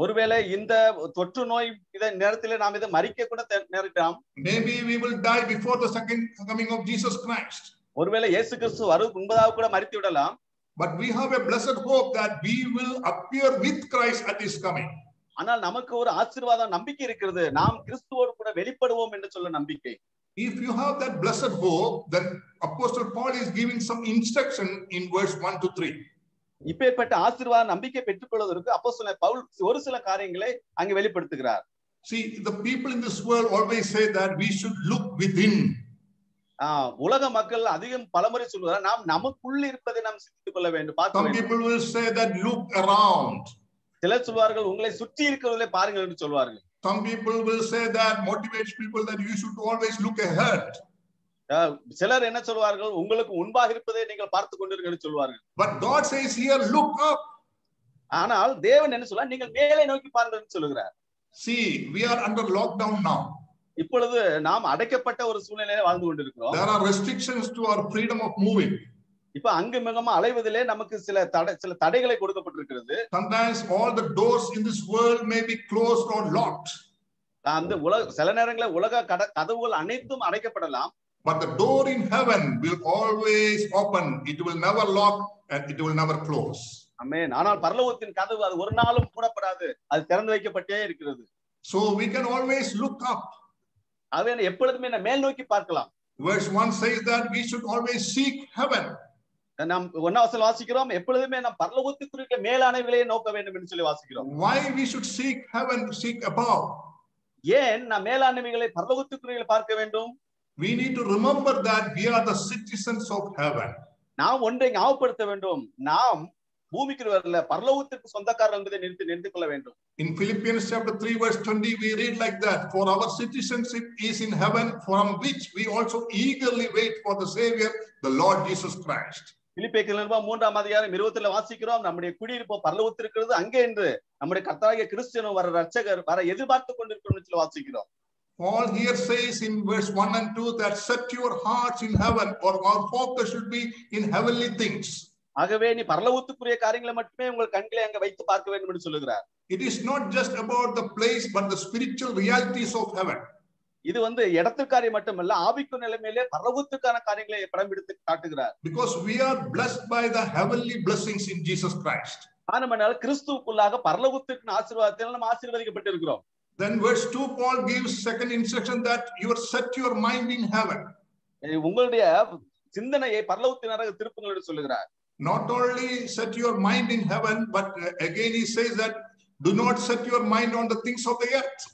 ஒருவேளை இந்த தொற்று நோய் இத நேரத்திலே நாம் இதை மரிக்க கூட நேரிடலாம். Maybe we will die before the second coming of Jesus Christ. ஒருவேளை இயேசு கிறிஸ்து வருவதற்கு முன்பதாக கூட மரித்து விடலாம். But we have a blessed hope that we will appear with Christ at his coming. ஆனால் நமக்கு ஒரு ஆசீர்வாதம் நம்பிக்கை இருக்கிறது. நாம் கிறிஸ்துவோடு கூட வெளிப்படுவோம் என்று சொல்ல நம்பிக்கை. If you have that blessed hope, then Apostle Paul is giving some instruction in verse 1 to 3. இப்பேற்பட்ட ஆசீர்வாத நம்பிக்கை பெற்றுக்கொள்வதற்கு அப்போஸ்தலன் பவுல் ஒரு சில காரியங்களை அங்கே வெளிப்படுத்துகிறார். See, the people in this world always say that we should look within. உலக மக்கள் அதிகம் பலமுறை சொல்வார்கள் நாம் நமக்குள்ள இருப்பதை நாம் சிந்தித்துக் கொள்ள வேண்டும். Some people will say that look around. சிலர் சொல்வார்கள் உங்களை சுற்றி இருக்கிறவர்களை பாருங்கள் என்று சொல்வார்கள். Some people will say that motivates people that you should always look ahead. சிலர் என்ன சொல்வார்கள் உங்களுக்கு முன்பாக இருப்பதை நீங்கள் பார்த்து கொண்டிருங்கள் என்று சொல்வார்கள். But God says here look up. ஆனால் தேவன் என்ன சொல்றார் நீங்கள் மேலே நோக்கி பாருங்கள் என்று சொல்கிறார். See, we are under lockdown now. இப்பொழுது நாம் அடைக்கப்பட்ட ஒரு சூழ்நிலையில வாழ்ந்து கொண்டிருக்கிறோம். There are restrictions to our freedom of moving. இப்ப அங்குமிகமா அலைவதிலே நமக்கு சில தடைகளை கொடுக்கப்பட்டிருக்கிறது. Sometimes all the doors in this world may be closed or locked. அந்த சில நேரங்களில் உலக கதவுகள் அனைத்தும் அடைக்கப்படலாம். But the door in heaven will always open. It will never lock and it will never close. ஆமென். ஆனால் பரலோகத்தின் கதவு அது ஒரு நாளும் மூடப்படாது. அது திறந்து வைக்கப்பட்டே இருக்கிறது. So we can always look up. ஆகவே எப்பொழுதுமே நாம் மேல் நோக்கி பார்க்கலாம். Verse 1 says that we should always seek heaven. நாம் ஒன்னாவசல் வாசிக்கிறோம் எப்பொழுதுமே நாம் பரலோகத்துக்குரிய மேலானவைகளை நோக்க வேண்டும் என்று சொல்லி வாசிக்கிறோம். Why we should seek heaven, seek above? ஏன் நாம் மேலானவைகளை பரலோகத்துக்குரியவைகளை பார்க்க வேண்டும்? We need to remember that we are the citizens of heaven. நாம் ஒன்றை ஞாபகப்படுத்த வேண்டும். நாம் பூமிக்கு வரல பரலோகத்துக்கு சொந்தக்காரர் என்பதை நினைத்து கொள்ள வேண்டும். In Philippians chapter 3 verse 20 we read like that, for our citizenship is in heaven, from which we also eagerly wait for the Savior, the Lord Jesus Christ. பிலிப்பியர் நிருபம் 3ஆம் அதிகாரம் 20ல வாசிக்கிறோம் நம்முடைய குடியிருப்பு பரலோகத்தில் இருக்கிறது அங்கே என்று நம்முடைய கர்த்தராகிய கிறிஸ்து வர இரட்சகர் வர எதிர்பார்த்து கொண்டிருக்கிறோம் என்று வாசிக்கிறோம். Paul here says in verse 1 and 2 that set your hearts in heaven, or our focus should be in heavenly things. ஆகவே நீ பரலோகத்துக்குரிய காரியங்களை மட்டுமே உங்கள் கண்களை அங்க வைத்து பார்க்க வேண்டும் என்று சொல்லுகிறார். It is not just about the place but the spiritual realities of heaven. இது இடத்துக்கு காரியம் மட்டுமல்ல ஆவிக்கு நிலைமையிலே பரலோகத்துக்கான காரியங்களை படம் எடுத்து காட்டுகிறார். Because we are blessed by the heavenly blessings in Jesus Christ. ஆனமனால் கிறிஸ்துவுக்குள்ளாக பரலோகத்துக்கு ஆசீர்வாதத்தால் நாம் ஆசீர்வதிக்கப்பட்டிருக்கிறோம். Then verse 2 Paul gives second instruction that you set your mind in heaven. உங்களுடைய சிந்தனையை பரலோகத்தினராக திருப்புங்கள் என்று சொல்லுகிறார். Not only set your mind in heaven, but again he says that do not set your mind on the things of the earth.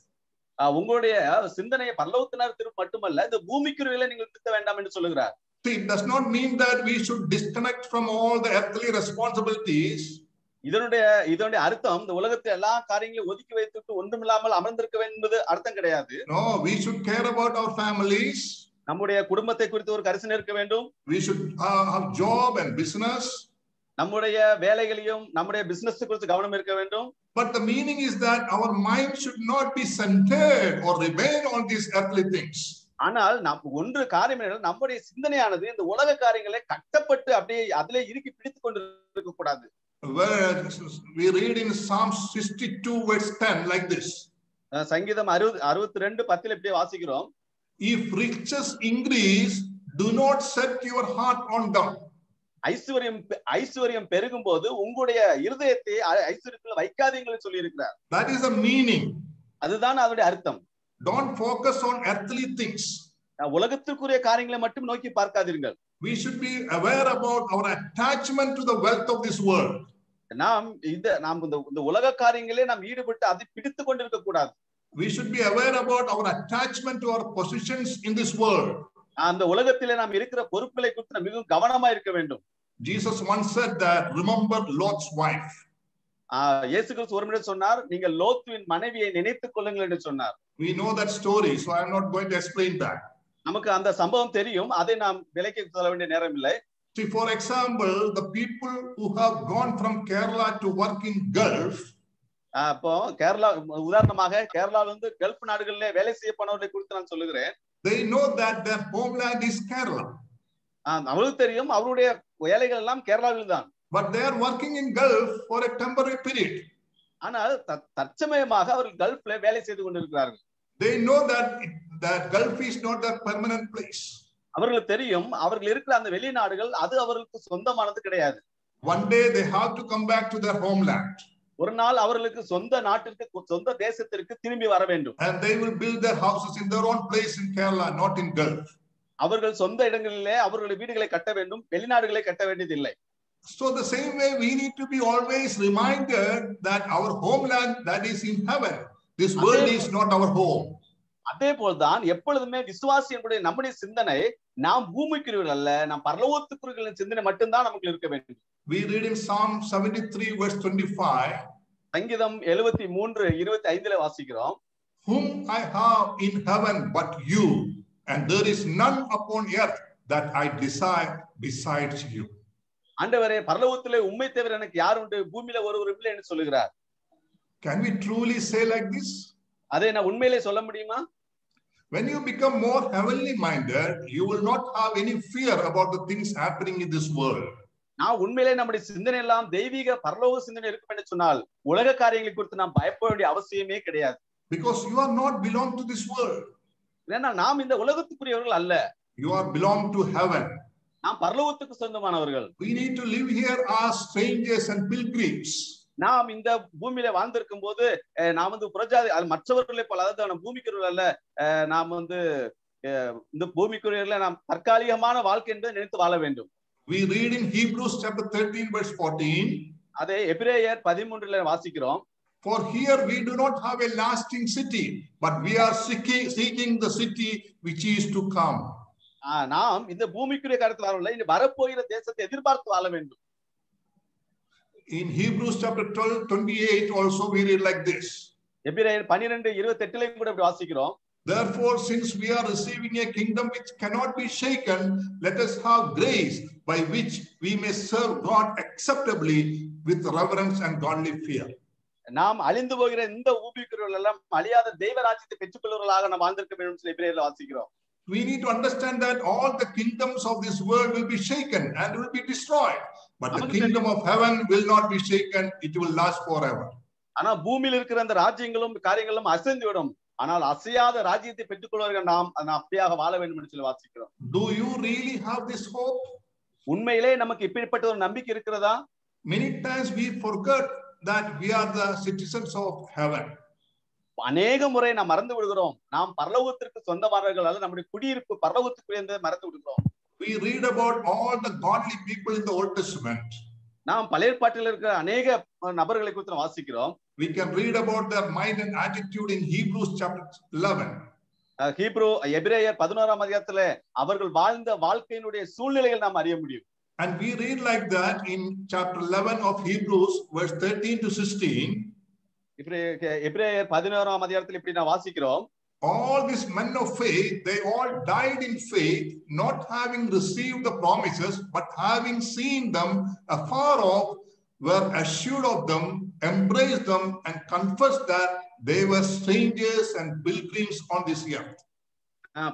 உங்களுடைய சிந்தனையை பரலோகத்தினர் திருப்ப மட்டுமல்ல இந்த பூமிக்குரியவைகளை நீங்கள் திருத்த வேண்டாம் என்று சொல்லுகிறார். See, it does not mean that we should disconnect from all the earthly responsibilities. இதனுடைய அர்த்தம் இந்த உலகத்தில் எல்லா காரியங்களையும் ஒதுக்கி வைத்துட்டு ஒன்றுமில்லாமல் அமர்ந்திருக்க வேண்டும் என்பது அர்த்தம் கிடையாது. No, we should care about our families. நம்முடைய குடும்பத்தை குறித்து ஒரு கரிசனை இருக்க வேண்டும். We should have job and business. நம்முடைய வேலைகளையும் நம்முடைய பிசினஸ் குறித்து கவனம் இருக்க வேண்டும். But the meaning is that our mind should not be centered or remain on these earthly things. ஆனால் ஒன்று காரியம் என்ன, நம்முடைய சிந்தனையானது இந்த உலக காரியங்களை கட்டப்பட்டு அப்படியே அதிலே இறுக்கி பிடித்துக் கொண்டு இருக்க கூடாது. We read in Psalm 62 verse 10 like this. சங்கீதம் 62:10 இப்படியே வாசிக்கிறோம். If riches increase, do not set your heart on them. ஐஸ்வர்யம் பெருகும் போது உங்களுடைய இருதயத்தை ஐஸ்வர்யத்தில் வைக்காதீங்கன்னு சொல்லி இருக்கிறார். That is the meaning. அதுதான் அதனுடைய அர்த்தம். Don't focus on earthly things. உலகத்துக்குரிய காரியங்களை மட்டும் நோக்கி பார்க்காதீர்கள். We should be aware about our attachment to the wealth of this world. நாம் இந்த உலக காரியங்களே நாம் ஈடுபட்டு அதை பிடித்துக் கொண்டிருக்க கூடாது. We should be aware about our attachment to our positions in this world. அந்த உலகத்திலே நாம் இருக்கிற பொறுப்புகளை குறித்து மிகவும் கவனமா இருக்க வேண்டும். Jesus once said that remember Lot's wife. இயேசு கிறிஸ்து ஒரு முறை சொன்னார், நீங்கள் லோத்துவின் மனைவியை நினைத்துக் கொள்ளுங்கள் என்று சொன்னார். We know that story, so I am not going to explain that. நமக்கு அந்த சம்பவம் தெரியும், அதை நாம் விலைக்கு சொல்ல வேண்டிய நேரம் இல்லை. See, for example, the people who have gone from Kerala to work in Gulf, அப்போ கேரளா உதாரணமாக கேரளாவிலிருந்து கல்ஃப் நாடுகளிலே வேலை செய்ய போனவர்களை குறித்து நான் சொல்லுகிறேன். they know that their homeland is Kerala. அவங்களுக்கு தெரியும் அவருடைய வேலைகள் எல்லாம் கேரளாவில் தான். But they are working in Gulf for a temporary period. ஆனால் தற்சமயமாக அவர்கள் கல்ஃப்ல வேலை செய்து கொண்டிருக்கிறார்கள். They know that Gulf is not their permanent place. அவர்களுக்கு தெரியும் அவர்கள் இருக்கிற அந்த வெளிநாடுகள் அது அவர்களுக்கு சொந்தமானது கிடையாது. One day they have to come back to their homeland. ஒரு நாள் அவர்களுக்கு சொந்த நாட்டிற்கு சொந்த தேசத்திற்கு திரும்பி வர வேண்டும். And they will build their houses in their own place in Kerala, not in Gulf. அவர்கள் சொந்த இடங்களிலே அவர்களுடைய வீடுகளை கட்ட வேண்டும், வெளிநாடுகளை கட்ட வேண்டியதில்லை. So the same way we need to be always reminded that our homeland that is in heaven. This world is not our home. அதே போல்தான் எப்பொழுதுமே விசுவாசி என்பது நம்முடைய சிந்தனை நாம் பூமிக்குரியவர்கள் அல்ல, நாம் பரலோகத்துக்குரியவர்களின் சிந்தனை மட்டும்தான் நமக்கு இருக்க வேண்டும். We read in Psalm 73 verse 25. சங்கீதம் 73:25 வாசிக்கிறோம். Whom I have in heaven but you, and there is none upon earth that I desire besides you. ஆண்டவரே பரலோகத்திலே உம்மை தவிர எனக்கு யார் உண்டு, பூமியில ஒருவரும் இல்லை என்று சொல்லுகிறார். Can we truly say like this? அதை நான் உண்மையிலே சொல்ல முடியுமா? When you become more heavenly minded, you will not have any fear about the things happening in this world. நான் உண்மையிலே நம்முடைய சிந்தனை எல்லாம் தெய்வீக பரலோக சிந்தனை இருக்கும் என்று சொன்னால் உலக காரியங்களை குறித்து நாம் பயப்பட வேண்டிய அவசியமே கிடையாது. Because you are not belong to this world. ஏன்னா நாம் இந்த உலகத்துக்குரியவர்கள் அல்ல. You are belong to heaven. நாம் பரலோகத்துக்கு சொந்தமானவர்கள். We need to live here as strangers and pilgrims. நாம் இந்த பூமியில வாழ்ந்திருக்கும் போது நாம் வந்து புறஜாதி மற்றவர்களை போல, அதாவது பூமிக்குரியவர்கள் அல்ல, நாம் வந்து இந்த பூமிக்குரியவர்களை நாம் தற்காலிகமான வாழ்க்கை என்பதை நினைத்து வாழ வேண்டும். We read in Hebrews chapter 13 verse 14. அதை எபிரேயர் 13 வாசிக்கிறோம். For here we do not have a lasting city, but we are seeking the city which is to come. நாம் இந்த பூமிக்குரிய காரியத்தில் வாழவில்லை, இனி வரப்போகிற தேசத்தை எதிர்பார்த்து வாழ வேண்டும். In Hebrews chapter 12:28 also we read like this. எபிரேயர் 12:28 கூட இப்படி வாசிக்கிறோம். Therefore, since we are receiving a kingdom which cannot be shaken, let us have grace by which we may serve God acceptably with reverence and godly fear. நாம் அழிந்து போகிற இந்த பூமிக்குரியவர்கள் எல்லாம் அழியாத தெய்வ ராஜ்யத்தை பெற்றுக்கொள்வர்களாக நாம் வாழ்ந்திருக்க வேண்டும் என்று எபிரேயர்ல வாசிக்கிறோம். We need to understand that all the kingdoms of this world will be shaken and will be destroyed, but the kingdom of heaven will not be shaken, it will last forever. ஆனா பூமியில் இருக்கிற அந்த ராஜ்யங்களும் காரியங்களும் அசைந்து விடும், ஆனால் அசையாத ராஜ்யத்தை பெற்றுக்கொள்வர்கள் நாம் அப்படியாக வாழ வேண்டும் என்று சொல்லி வாசிக்கிறோம். Do you really have this hope? உண்மையிலே நமக்கு இப்படிப்பட்ட ஒரு நம்பிக்கை இருக்கிறதா? Many times we forget that we are the citizens of heaven. அநேக முறை நாம் மறந்து விடுகிறோம், நாம் பரலோகத்திற்கு சொந்தமானவர்கள் அல்ல, நம்முடைய குடியிருப்பு பரலோகத்துக்குரியதை மறந்து விடுகிறோம். We read about all the godly people in the Old Testament. நாம் பழைய ஏற்பாட்டில் இருக்கிற அநேக நபர்களை குறித்து வாசிக்கிறோம். We can read about their mind and attitude in Hebrews chapter 11. எபிரேயர் 11 அவர்கள் வாழ்ந்த வாழ்க்கையினுடைய சூழ்நிலைகள் நாம் அறிய முடியும். And we read like that in chapter 11 of Hebrews verse 13 to 16. எபிரேயர் 11 இப்படி நான் வாசிக்கிறோம். All these men of faith, they all died in faith, not having received the promises, but having seen them afar off, were assured of them, embraced them, and confessed that they were strangers and pilgrims on this earth.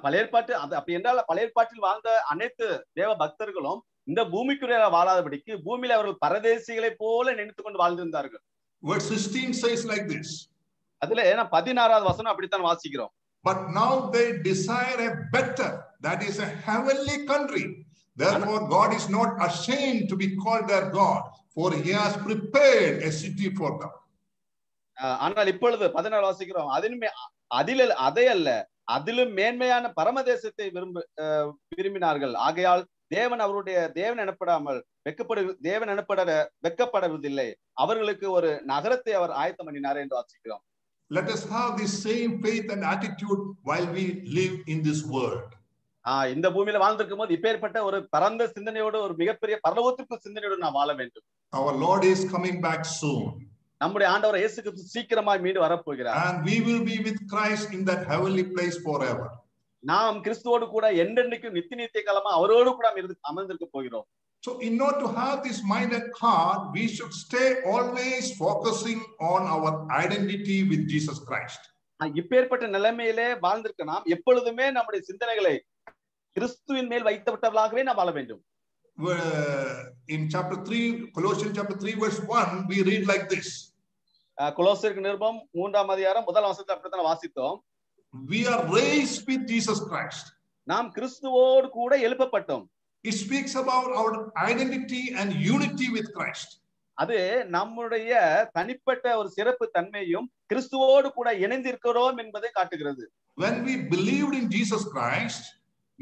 பழைய ஏற்பாட்டு அப்படி என்றால் பழைய ஏற்பாட்டில் வாழ்ந்த அனைத்து தேவ பக்தர்களும் இந்த பூமிக்குரிய வாழாதபடிக்கு பூமியில அவர்கள் பரதேசிகளை போல நினைத்துக் கொண்டு வாழ்ந்திருந்தார்கள். Verse 16 says like this. அதுல 16 அப்படித்தான் வாசிக்கிறோம். But now they desire a better, that is a heavenly country. Therefore God is not ashamed to be called their God, for he has prepared a city for them. ஆனால் இப்பொழுது 16 வாசிக்கிறோம். அதை அல்ல, அதிலும் மேன்மையான பரமதேசத்தை விரும்பினார்கள். ஆகையால் தேவன் அவருடைய தேவன் வெட்கப்படுவதில்லை, அவர்களுக்கு ஒரு நகரத்தை அவர் ஆயத்தம் பண்ணினார் என்று வாசிக்கிறோம். Let us have the same faith and attitude while we live in this world. இந்த பூமியில வாழ்ந்திருக்கும் போது இப்பேற்பட்ட ஒரு பரந்த சிந்தனையோடு, ஒரு மிகப்பெரிய பரலோகத்திற்கு சிந்தனையோடு நாம் வாழ வேண்டும். Our Lord is coming back soon. நம்முடைய ஆண்டவர் இயேசு கிறிஸ்து சீக்கிரமாய் மீண்டு வரப்போகிறார். And we will be with Christ in that heavenly place forever. நாம் கிறிஸ்துவோடு கூட என்றென்றைக்கும் நித்திய காலமா அவரோடு கூட அமர்ந்திருக்க போகிறோம். So in order to have this mind at heart, we should stay always focusing on our identity with Jesus Christ. இப்பேற்பட்ட நிலைமையிலே வாழ்ந்திருக்க நாம் எப்பொழுதுமே நம்முடைய சிந்தனைகளை கிறிஸ்துவின் மேல் வைத்தவர்களாகவே நாம் வாழ வேண்டும். In chapter 3, Colossians chapter 3 verse 1, we read like this. கொலோசியருக்கு நிருபம் 3ஆம் அதிகாரம் முதல் வசனத்தை அப்படித்தான் வாசித்தோம். We are raised with Jesus Christ. நாம் கிறிஸ்துவோடு கூட எழுப்பப்பட்டோம். It speaks about our identity and unity with Christ. அது நம்முடைய தனிப்பட்ட ஒரு சிறப்பு தன்மையும் கிறிஸ்துவோடு கூட இணைந்திருக்கிறோம் என்பதை காட்டுகிறது. When we believed in Jesus Christ,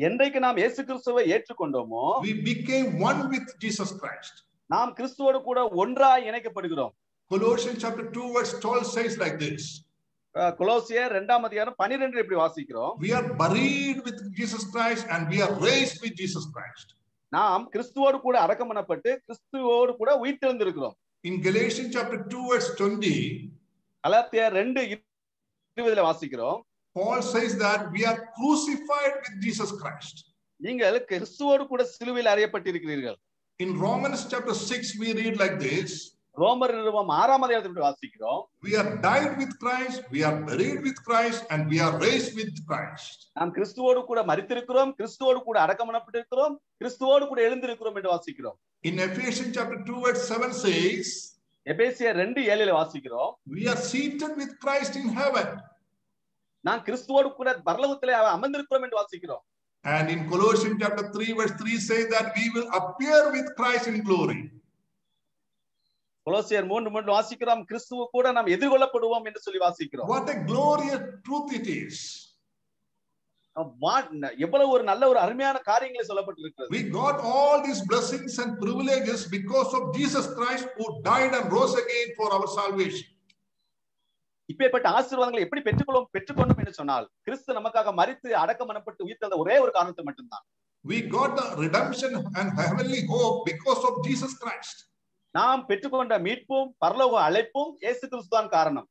என்றைக்கு நாம் இயேசு கிறிஸ்துவை ஏற்றுக்கொண்டோமோ we became one with Jesus Christ. நாம் கிறிஸ்துவோடு கூட ஒன்றாய் இணைக்கப்படுகிறோம். Colossians chapter 2 verse 12 says like this. கொலோசியர் 2ஆம் அதிகாரம் 12 இப்படி வாசிக்கிறோம். We are buried with Jesus Christ and we are raised with Jesus Christ. நாம் கிறிஸ்துவோடு கூட அடக்கம் பண்ணப்பட்டு கிறிஸ்துவோடு கூட உயிர்த்தெழுந்திருக்கிறோம். In Galatians chapter 2 verse 20, கலாத்தியர் 2:20 வாசிக்கிறோம். Paul says that we are crucified with Jesus Christ. நீங்கள் கிறிஸ்துவோடு கூட சிலுவையில் அறையப்பட்டிருக்கிறீர்கள். In Romans chapter 6 we read like this. ரோமர் நிருபம் 6ஆம் அதிகாரத்தில் வாசிக்கிறோம். We are died with Christ, we are buried with Christ and we are raised with Christ. நாம் கிறிஸ்துவோடு கூட மரித்திருக்கிறோம், கிறிஸ்துவோடு கூட அடக்கம் பண்ணப்பட்டிருக்கிறோம், கிறிஸ்துவோடு கூட எழுந்திருக்கிறோம் என்று வாசிக்கிறோம். In Ephesians chapter 2 verse 7 says, எபேசியர் 2:7 வாசிக்கிறோம். we are seated with Christ in heaven. நாம் கிறிஸ்துவோடு கூட பரலோகத்திலே அமர்ந்திருக்கிறோம் என்று வாசிக்கிறோம். And in Colossians chapter 3 verse 3 says that we will appear with Christ in glory. கொலோசியர் 3:3 வாசிக்கிறோம், கிறிஸ்துவ கூட நாம் எதிர்கொள்ளப்படுவோம் என்று சொல்லி வாசிக்கிறோம். What a glorious truth it is. எவ்வளவு ஒரு நல்ல ஒரு அருமையான காரியங்களை சொல்லப்பட்டிருக்கிறது. We got all these blessings and privileges because of Jesus Christ who died and rose again for our salvation. இப்பேற்பட்ட ஆசீர்வாதங்களை எப்படி பெற்றுக்கொண்டோம் என்று சொன்னால் கிறிஸ்து நமக்காக மரித்து அடக்கம் பண்ணப்பட்டு உயிர்த்தெழுந்த ஒரே ஒரு காரணத்தை மட்டும்தான். We got the redemption and heavenly hope because of Jesus Christ. நாம் பெற்றுக்கொண்ட மீட்பும் பரலோக அழைப்பும் இயேசு கிறிஸ்து தான் காரணம்.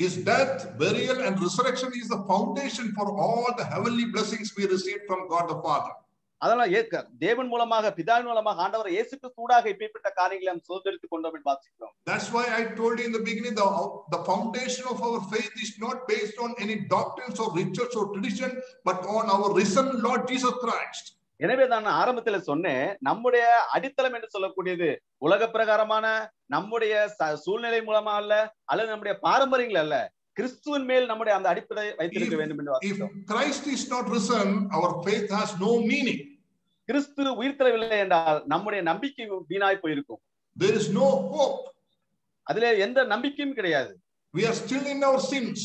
His death, burial and resurrection is the foundation for all the heavenly blessings we received from God the Father. அதனால தேவன் மூலமாக பிதாவின் மூலமாக ஆண்டவர் இயேசு கிறிஸ்துவாக இப்பேற்பட்ட காரியங்களை நாம் சுதந்திரித்துக் கொண்டோம் என்று வாசிக்கிறோம். That's why I told you in the beginning the foundation of our faith is not based on any doctrines or rituals or tradition but on our risen Lord Jesus Christ. எனவே தான் ஆரம்பத்துல சொன்னேன், நம்முடைய அடித்தளம் என்று சொல்லக்கூடியது உலக பிரகாரமான நம்முடைய சூழ்நிலை மூலமா அல்ல அல்லது நம்முடைய பாரம்பரியங்கள் அல்ல, கிறிஸ்துவின் மேல் நம்முடைய அந்த அடிப்படை வைத்திருக்க வேண்டும் என்று வாசிக்கிறோம். If Christ is not risen, our faith has no meaning. கிறிஸ்து உயிர்த்தெழவில்லை என்றால் நம்முடைய நம்பிக்கை வீணாய் போயிருக்கும். There is no hope. அதிலே எந்த நம்பிக்கையும் கிடையாது. We are still in our sins.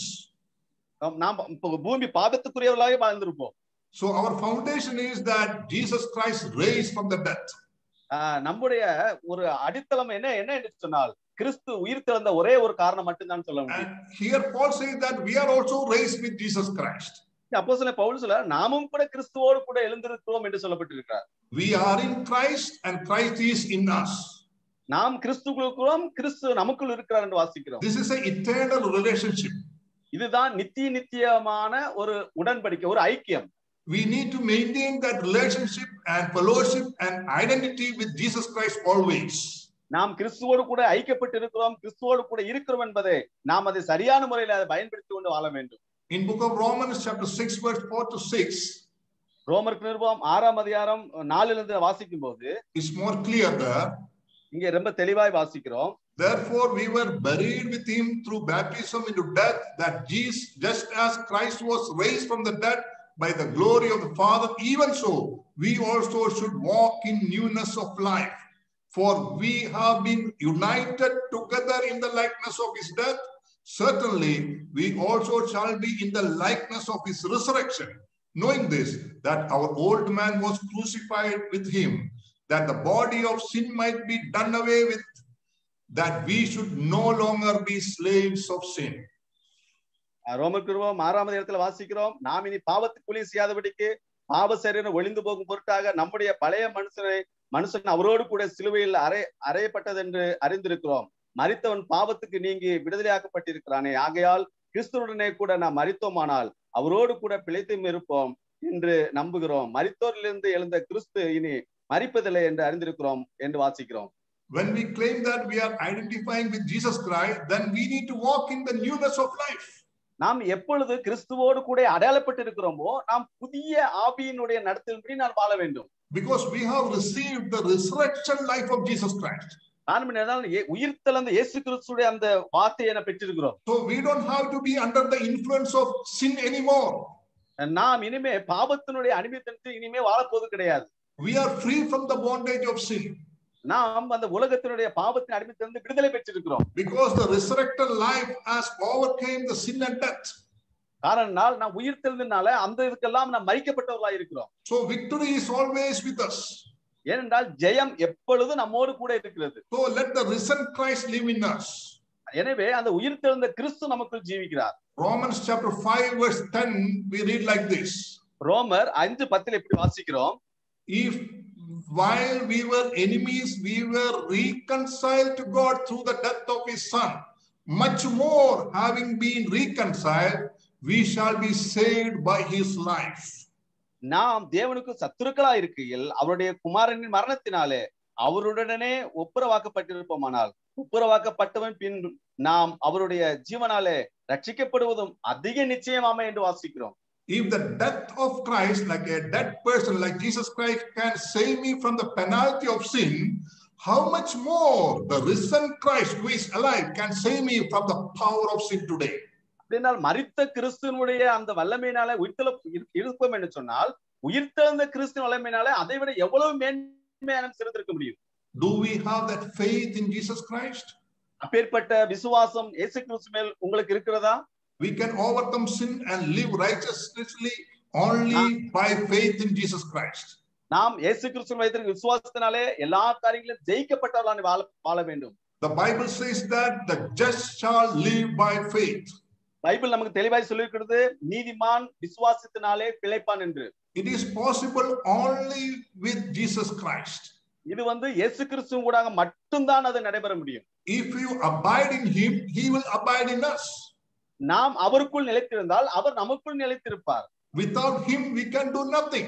நாம் பூமி பாவத்துக்குரியவர்களாக வாழ்ந்திருப்போம். So our foundation is that Jesus Christ raised from the dead. நம்முடைய ஒரு அடித்தளம் என்ன என்று சொன்னால் கிறிஸ்து உயிர்த்தெழுந்த ஒரே ஒரு காரணம் மட்டும்தான் சொல்ல முடியும். And here Paul says that we are also raised with Jesus Christ. அப்போஸ்தலன் பவுல் சொல்றார், நாமும் கூட கிறிஸ்துவோடு கூட எழுந்திருக்கிறோம் என்று சொல்லப்பட்டிருக்கிறார். We are in Christ and Christ is in us. நாம் கிறிஸ்துவுக்குள்ளும் கிறிஸ்து நமக்குள் இருக்கிறார் என்று வாசிக்கிறோம். This is an eternal relationship. இதுதான் நித்தியமான ஒரு உடன்படிக்கை, ஒரு ஐக்கியம். We need to maintain that relationship and fellowship and identity with Jesus Christ always. நாம் கிறிஸ்துவோடு கூட ஐக்கியப்பட்டு இருக்கிறோம், கிறிஸ்துவோடு கூட இருக்கிறோம் என்பதை நாம் அதை சரியான முறையில் அதை பயன்படுத்தி கொண்டு வாழ வேண்டும். In book of Romans chapter 6 verse 4 to 6, ரோமருக்கு நிருபம் 6ஆம் அதிகாரம் 4 வாசிக்கும் போது it's more clear there. இங்கே ரொம்ப தெளிவாய் வாசிக்கிறோம். Therefore we were buried with him through baptism into death, that Jesus, just as Christ was raised from the dead by the glory of the Father, even so we also should walk in newness of life. For we have been united together in the likeness of his death. Certainly we also shall be in the likeness of his resurrection, knowing this, that our old man was crucified with him, that the body of sin might be done away with, that we should no longer be slaves of sin. ரோமருக்கு நிருபம் 6ஆம் அதிகாரத்தில் வாசிக்கிறோம், நாம் இனி பாவத்துக்குள்ளே செய்யாதபடிக்கு பாவ சரீரம் ஒளிந்து போகும் பொருட்டாக நம்முடைய பழைய மனுஷன் அவரோடு கூட சிலுவையில் அறையப்பட்டது என்று அறிந்திருக்கிறோம். மரித்தவன் பாவத்துக்கு நீங்கி விடுதலையாக்கப்பட்டிருக்கிறானே, ஆகையால் கிறிஸ்துவுடனே கூட நாம் மரித்தோமானால் அவரோடு கூட பிழைத்தும் இருப்போம் என்று நம்புகிறோம். மரித்தோரிலிருந்து எழுந்த கிறிஸ்து இனி மரிப்பதில்லை என்று அறிந்திருக்கிறோம் என்று வாசிக்கிறோம். When we claim that we are identifying with Jesus Christ, then we need to walk in the newness of life. நாம் எப்பொழுது கிறிஸ்துவோடு கூட அடையாளப்பட்டு இருக்கிறோமோ நாம் புதிய ஆவியினுடைய நடத்தின்படி நாம் வாழ வேண்டும். Because we have received the resurrection life of Jesus Christ. காரணம் என்னன்னா உயிர்த்தெழுந்த இயேசு கிறிஸ்துவுடைய அந்த வார்த்தையை நாம் பெற்றிருக்கிறோம். So we don't have to be under the influence of sin anymore. நாம் இனிமே பாவத்தினுடைய அடிமைத்தனத்தில் இனிமே வாழப்போவது கிடையாது. We are free from the bondage of sin. நாம் அந்த உலகத்தினுடைய பாவத்தின் அடிமைத்தனத்தில் விடுதலை பெற்றிருக்கிறோம். Because the resurrected life has overcame the sin and death. காரணம் நாம் உயிர்த்தெழுந்தனால அந்த இதுக்கெல்லாம் நாம் மரிக்கப்பட்டவர்களாய் இருக்கிறோம். So victory is always with us. ஏனென்றால் ஜெயம் எப்பொழுதும் நம்மோடு கூட இருக்கிறது. So let the risen Christ live in us. எனவே அந்த உயிர்த்தெழுந்த கிறிஸ்து நமக்குள் ஜீவிக்கிறார். Romans chapter 5 verse 10 we read like this. ரோமர் 5:10 இப்படி வாசிக்கிறோம். If while we were enemies we were reconciled to God through the death of his son, much more having been reconciled we shall be saved by his life. நாம் தேவனுக்கு சத்துருக்களா இருக்கையில் அவருடைய குமாரனின் மரணத்தினாலே அவருடனே ஒப்புரவாக்கப்பட்டிருப்போமானால் ஒப்புரவாக்கப்பட்டவன் பின் நாம் அவருடைய ஜீவனாலே ரட்சிக்கப்படுவதும் அதிக நிச்சயமாமே என்று வாசிக்கிறோம். If the death of Christ, like a dead person like Jesus Christ, can save me from the penalty of sin, how much more the risen Christ who is alive can save me from the power of sin today. அப்படினால் மரித்த கிறிஸ்துவனுடைய அந்த வல்லமையினால இருப்போம் என்று சொன்னால் உயிர்த்தெழுந்த கிறிஸ்துவின் வல்லமையினால அதை விட எவ்வளவு மேன்மையான சிறந்திருக்க முடியும். Do we have that faith in Jesus Christ? அப்பேற்பட்ட விசுவாசம் இயேசு கிறிஸ்து மேல் உங்களுக்கு இருக்கிறதா? We can overcome sin and live righteously only by faith in Jesus Christ. நாம் இயேசு கிறிஸ்துவின் வைத்திருக்கிற விசுவாசத்தினாலே எல்லா காரியங்களிலும் ஜெயிக்கப்பட்டவர்களாக வாழ வேண்டும். The Bible says that the just shall live by faith. Bible நமக்கு தெளிவாய் சொல்லியிருக்கிறது நீதிமான் விசுவாசத்தினாலே பிழைப்பான் என்று. It is possible only with Jesus Christ. இது இயேசு கிறிஸ்துவின் ஊடாக மட்டும்தான் அது நடைபெற முடியும். If you abide in him, he will abide in us. நாம் அவருக்குள் நிலைத்திருந்தால் அவர் நமக்குள் நிலைத்திருப்பார். Without him we can do nothing.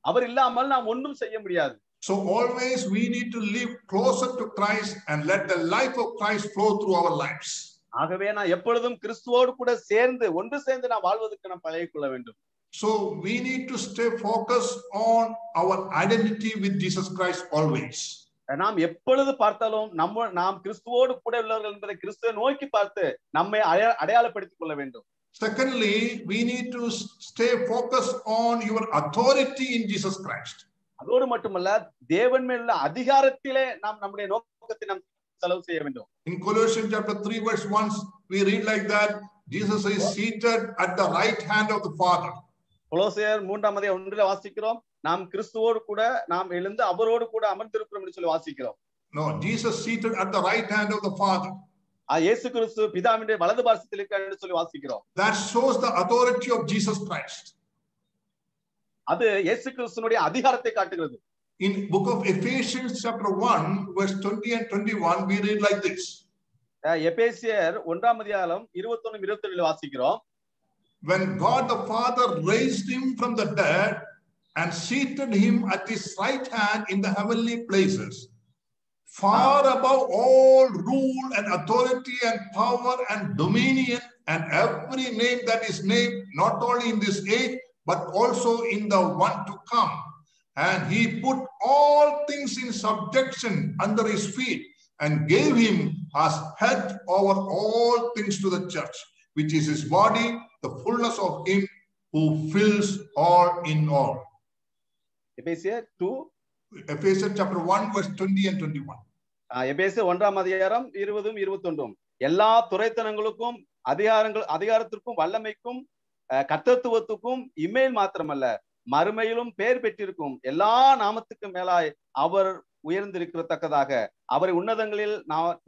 அவர் இல்லாமல் நாம் ஒன்றும் செய்ய முடியாது. So always we need to live closer to Christ and let the life of Christ flow through our lives. ஆகவே நான் எப்பொழுதும் கிறிஸ்துவோடு கூட சேர்ந்து ஒன்று சேர்ந்து நாம் வாழ்வதற்கு நாம் பழகிக்கொள்ள வேண்டும். So we need to stay focused on our identity with Jesus Christ always. நாம் எப்பொழுது பார்த்தாலும் நாம் கிறிஸ்துவோடு கூட உள்ளவர்கள் என்பதை கிறிஸ்துவை நோக்கி பார்த்து நம்மை அடையாளப்படுத்திக் கொள்ள வேண்டும். Secondly, we need to stay focused on your authority in Jesus Christ. அதோடு மட்டுமல்ல தேவன் மேல் உள்ள அதிகாரத்திலே நாம் நம்முடைய நோக்கத்தை நாம் செலவு செய்ய வேண்டும். In Colossians chapter 3 verse 1 we read like that Jesus is seated at the right hand of the Father. கொலோசியர் 3:1 வாசிக்கிறோம் நாம் கிறிஸ்துவோடு கூட நாம் எழுந்து அவரோடு கூட அமர்ந்திருக்கிறோம் என்று சொல்லி வாசிக்கிறோம். No, Jesus seated at the right hand of the Father. இயேசு கிறிஸ்து பிதாவினுடைய வலது பார்சத்தில் இருக்கிறார் என்று சொல்லி வாசிக்கிறோம். That shows the authority of Jesus Christ. அது இயேசு கிறிஸ்துவினுடைய அதிகாரத்தை காட்டுகிறது. In book of Ephesians chapter 1 verse 20 and 21 we read like this. எபேசியர் 1:21-22 வாசிக்கிறோம். When God the Father raised him from the dead and seated him at his right hand in the heavenly places, far above all rule and authority and power and dominion and every name that is named, not only in this age but also in the one to come. And he put all things in subjection under his feet and gave him as head over all things to the church, which is his body, the fullness of him who fills all in all. எபேசியர் Ephesians chapter 1 verse 20 and 21. எபேசியர் 1:20-21 எல்லா துரைத்தனங்களுக்கும் அதிகாரத்திற்கும் வல்லமைக்கும் கர்த்தத்துவத்துக்கும் இமேல் மாத்திரமல்ல மறுமையிலும் பெயர் பெற்றிருக்கும் எல்லா நாமத்துக்கும் மேலாய் அவர் உயர்ந்திருக்கத்தக்கதாக அவரை உன்னதங்களில்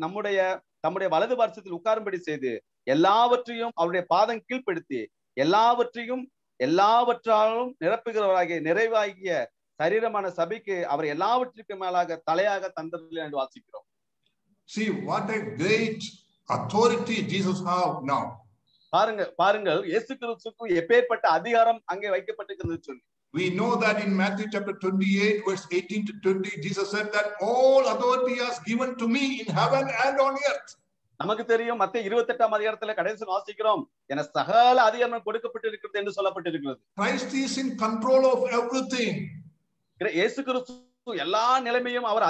தம்முடைய வலது பார்சத்தில் உட்காரும்படி செய்து எல்லாவற்றையும் அவருடைய பாதம் கீழ்ப்படுத்தி எல்லாவற்றாலும் நிரப்புகிறவராகிய நிறைவாகிய சரீரமான சபைக்கு அவர் எல்லாவற்றுக்கும் மேலாக தலையாக தந்ததில்லை என்று வாசிக்கிறோம். See what a great authority Jesus have now. பாருங்கள் இயேசு கிறிஸ்துவுக்கு எப்பேற்பட்ட அதிகாரம் அங்கே வைக்கப்பட்டிருக்கிறது சொல்லி. We know that in Matthew chapter 28 verse 18 to 20 Jesus said that all authority is given to me in heaven and on earth. நமக்கு தெரியும் மத்தேயு 28ஆம் அதிகாரத்துல கடைசி வாசிக்கிறோம் என சகல அதிகாரம் கொடுக்கப்பட்டிருக்கிறது என்று சொல்லப்பட்டிருக்கிறது. Christ is in control of everything. இயேசு கிறிஸ்து எல்லா நிலைமையும் அவர்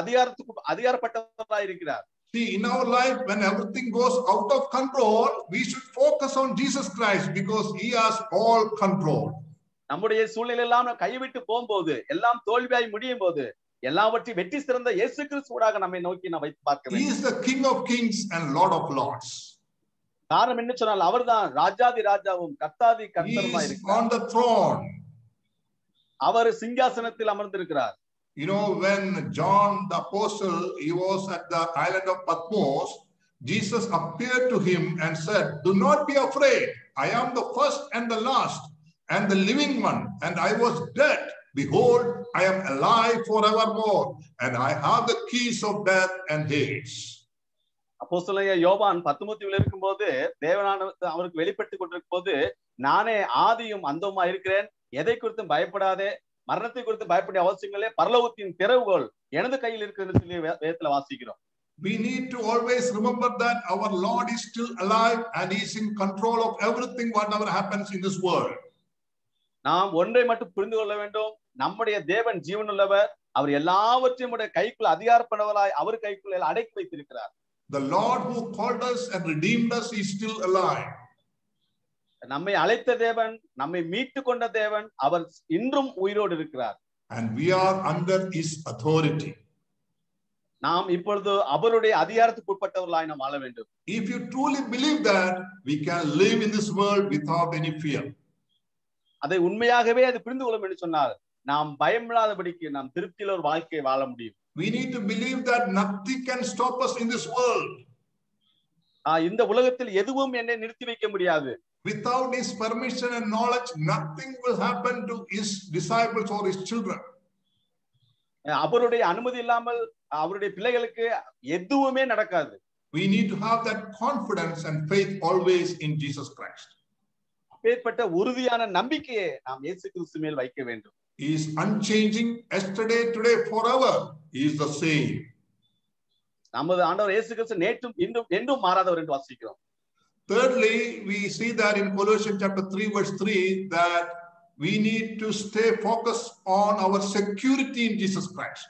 அதிகாரப்பட்டவராய் இருக்கிறார். See, in our life, when everything goes out of control, we should focus on Jesus Christ because he has all control. நம்முடைய சூழ்நிலை எல்லாம் கைவிட்டு போகும்போது எல்லாம் தோல்வியாய் முடியும் போது எல்லாவற்றையும் வெற்றி சிறந்த இயேசு கிறிஸ்துவாக நம்மை நோக்கி நாம் வைத்து பார்க்க வேண்டும். He is the King of Kings and Lord of Lords. காரணம் என்ன சொன்னால் அவர்தான் ராஜாதி ராஜாவும் கர்த்தாதி கர்த்தருமாய் இருக்கிறார். On the throne. அவர் சிங்காசனத்தில் அமர்ந்திருக்கிறார். You know, when John the apostle, he was at the island of Patmos, Jesus appeared to him and said, "Do not be afraid. I am the first and the last and the living one, and I was dead. Behold, I am alive forevermore, and I have the keys of death and Hades." அப்போஸ்தலனாகிய யோவான் பத்மோத்தில் இருக்கும்போது தேவனானவர் அவருக்கு வெளிப்பட்டு கொண்டிருக்கும் போது நானே ஆதியும் அந்தமுமா இருக்கிறேன், எதை குறித்தும் பயப்படாதே, மரணத்தை குறித்து பயப்பட அவசியங்களே, பரலோகத்தின் திறவுகோல் எனது கையில் இருக்கிறது சொல்லி வேதத்துல வாசிக்கிறோம். We need to always remember that our Lord is still alive and he is in control of everything whatever happens in this world. நாம் ஒன்றை மட்டும் புரிந்து கொள்ள வேண்டும், நம்முடைய தேவன் ஜீவனுள்ளவர், அவர் எல்லாவற்றையும் கைக்குள் அதிகாரப்பட்டவராய் அவர் கைக்குள் அடக்கி வைத்திருக்கிறார். The Lord who called us and redeemed us is still alive. நம்மை அழைத்த தேவன், நம்மை மீட்டு கொண்ட தேவன், அவர் இன்றும் உயிரோடு இருக்கிறார். And we are under his authority. நாம் இப்பொழுது அவருடைய அதிகாரத்துக்கு உட்பட்டவர்களாய் நாம் வாழ வேண்டும். If you truly believe that, we can live in this world without any fear. அதை உண்மையாகவே அது புரிந்து கொள்ளும் என்று சொன்னால் நாம் பயமில்லாதபடிக்கு நாம் திருப்தியில் ஒரு வாழ்க்கையை வாழ முடியும். We need to believe that nothing can stop us in this world. இந்த உலகத்தில் எதுவும் என்னை நிறுத்தி வைக்க முடியாது. Without his permission and knowledge, nothing will happen to his disciples or his children. அவருடைய அனுமதி இல்லாமல் அவருடைய பிள்ளைகளுக்கு எதுவுமே நடக்காது. We need to have that confidence and faith always in Jesus Christ. அப்பேற்பட்ட உறுதியான நம்பிக்கையை நாம் இயேசு கிறிஸ்து மேல் வைக்க வேண்டும். He is unchanging, yesterday, today, forever. He is the same. நமது ஆண்டவர் இயேசு கிறிஸ்து நேற்றும் இன்றும் என்றும் மாறாதவர் என்று வாசிக்கிறோம். Thirdly, we see that in Colossians chapter 3 verse 3 that we need to stay focused on our security in Jesus Christ.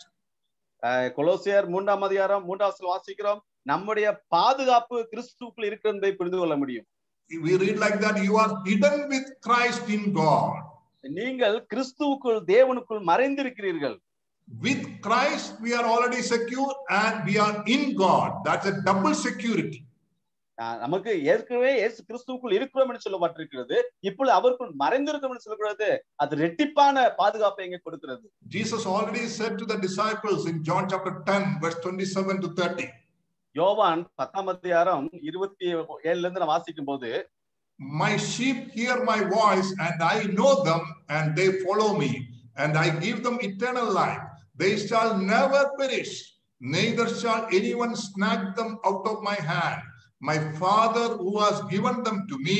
கொலோசியர் 3ஆம் அதிகாரம் 3ஆம் வசனம் வாசிக்கிறோம், நம்முடைய பாதுகாப்பு கிறிஸ்துவுக்குள் இருக்கிறதை புரிந்து கொள்ள முடியும். We read like that, you are hidden with Christ in God. நீங்கள் கிறிஸ்துவுக்குள் தேவனுக்குள் மறைந்திருக்கிறீர்கள். With Christ we are already secure and we are in God. That's a double security. நமக்கு ஏற்கனவே இயேசு கிறிஸ்துவுக்குள் இருக்கிறோம் என்று சொல்லப்பட்டிருக்கிறது, இப்பொழுது அவருக்குள் மறைந்திருக்கிறோம் என்று சொல்கிறது, அது இரட்டிப்பான பாதுகாப்பை இங்கே கொடுக்கிறது. Jesus already said to the disciples in John chapter 10 verse 27 to 30. யோவான் 10ஆம் அதிகாரம் 27ல இருந்து நான் வாசிக்கும்போது, My sheep hear my voice and I know them and they follow me and I give them eternal life. They shall never perish, neither shall anyone snatch them out of my hand. My Father who has given them to me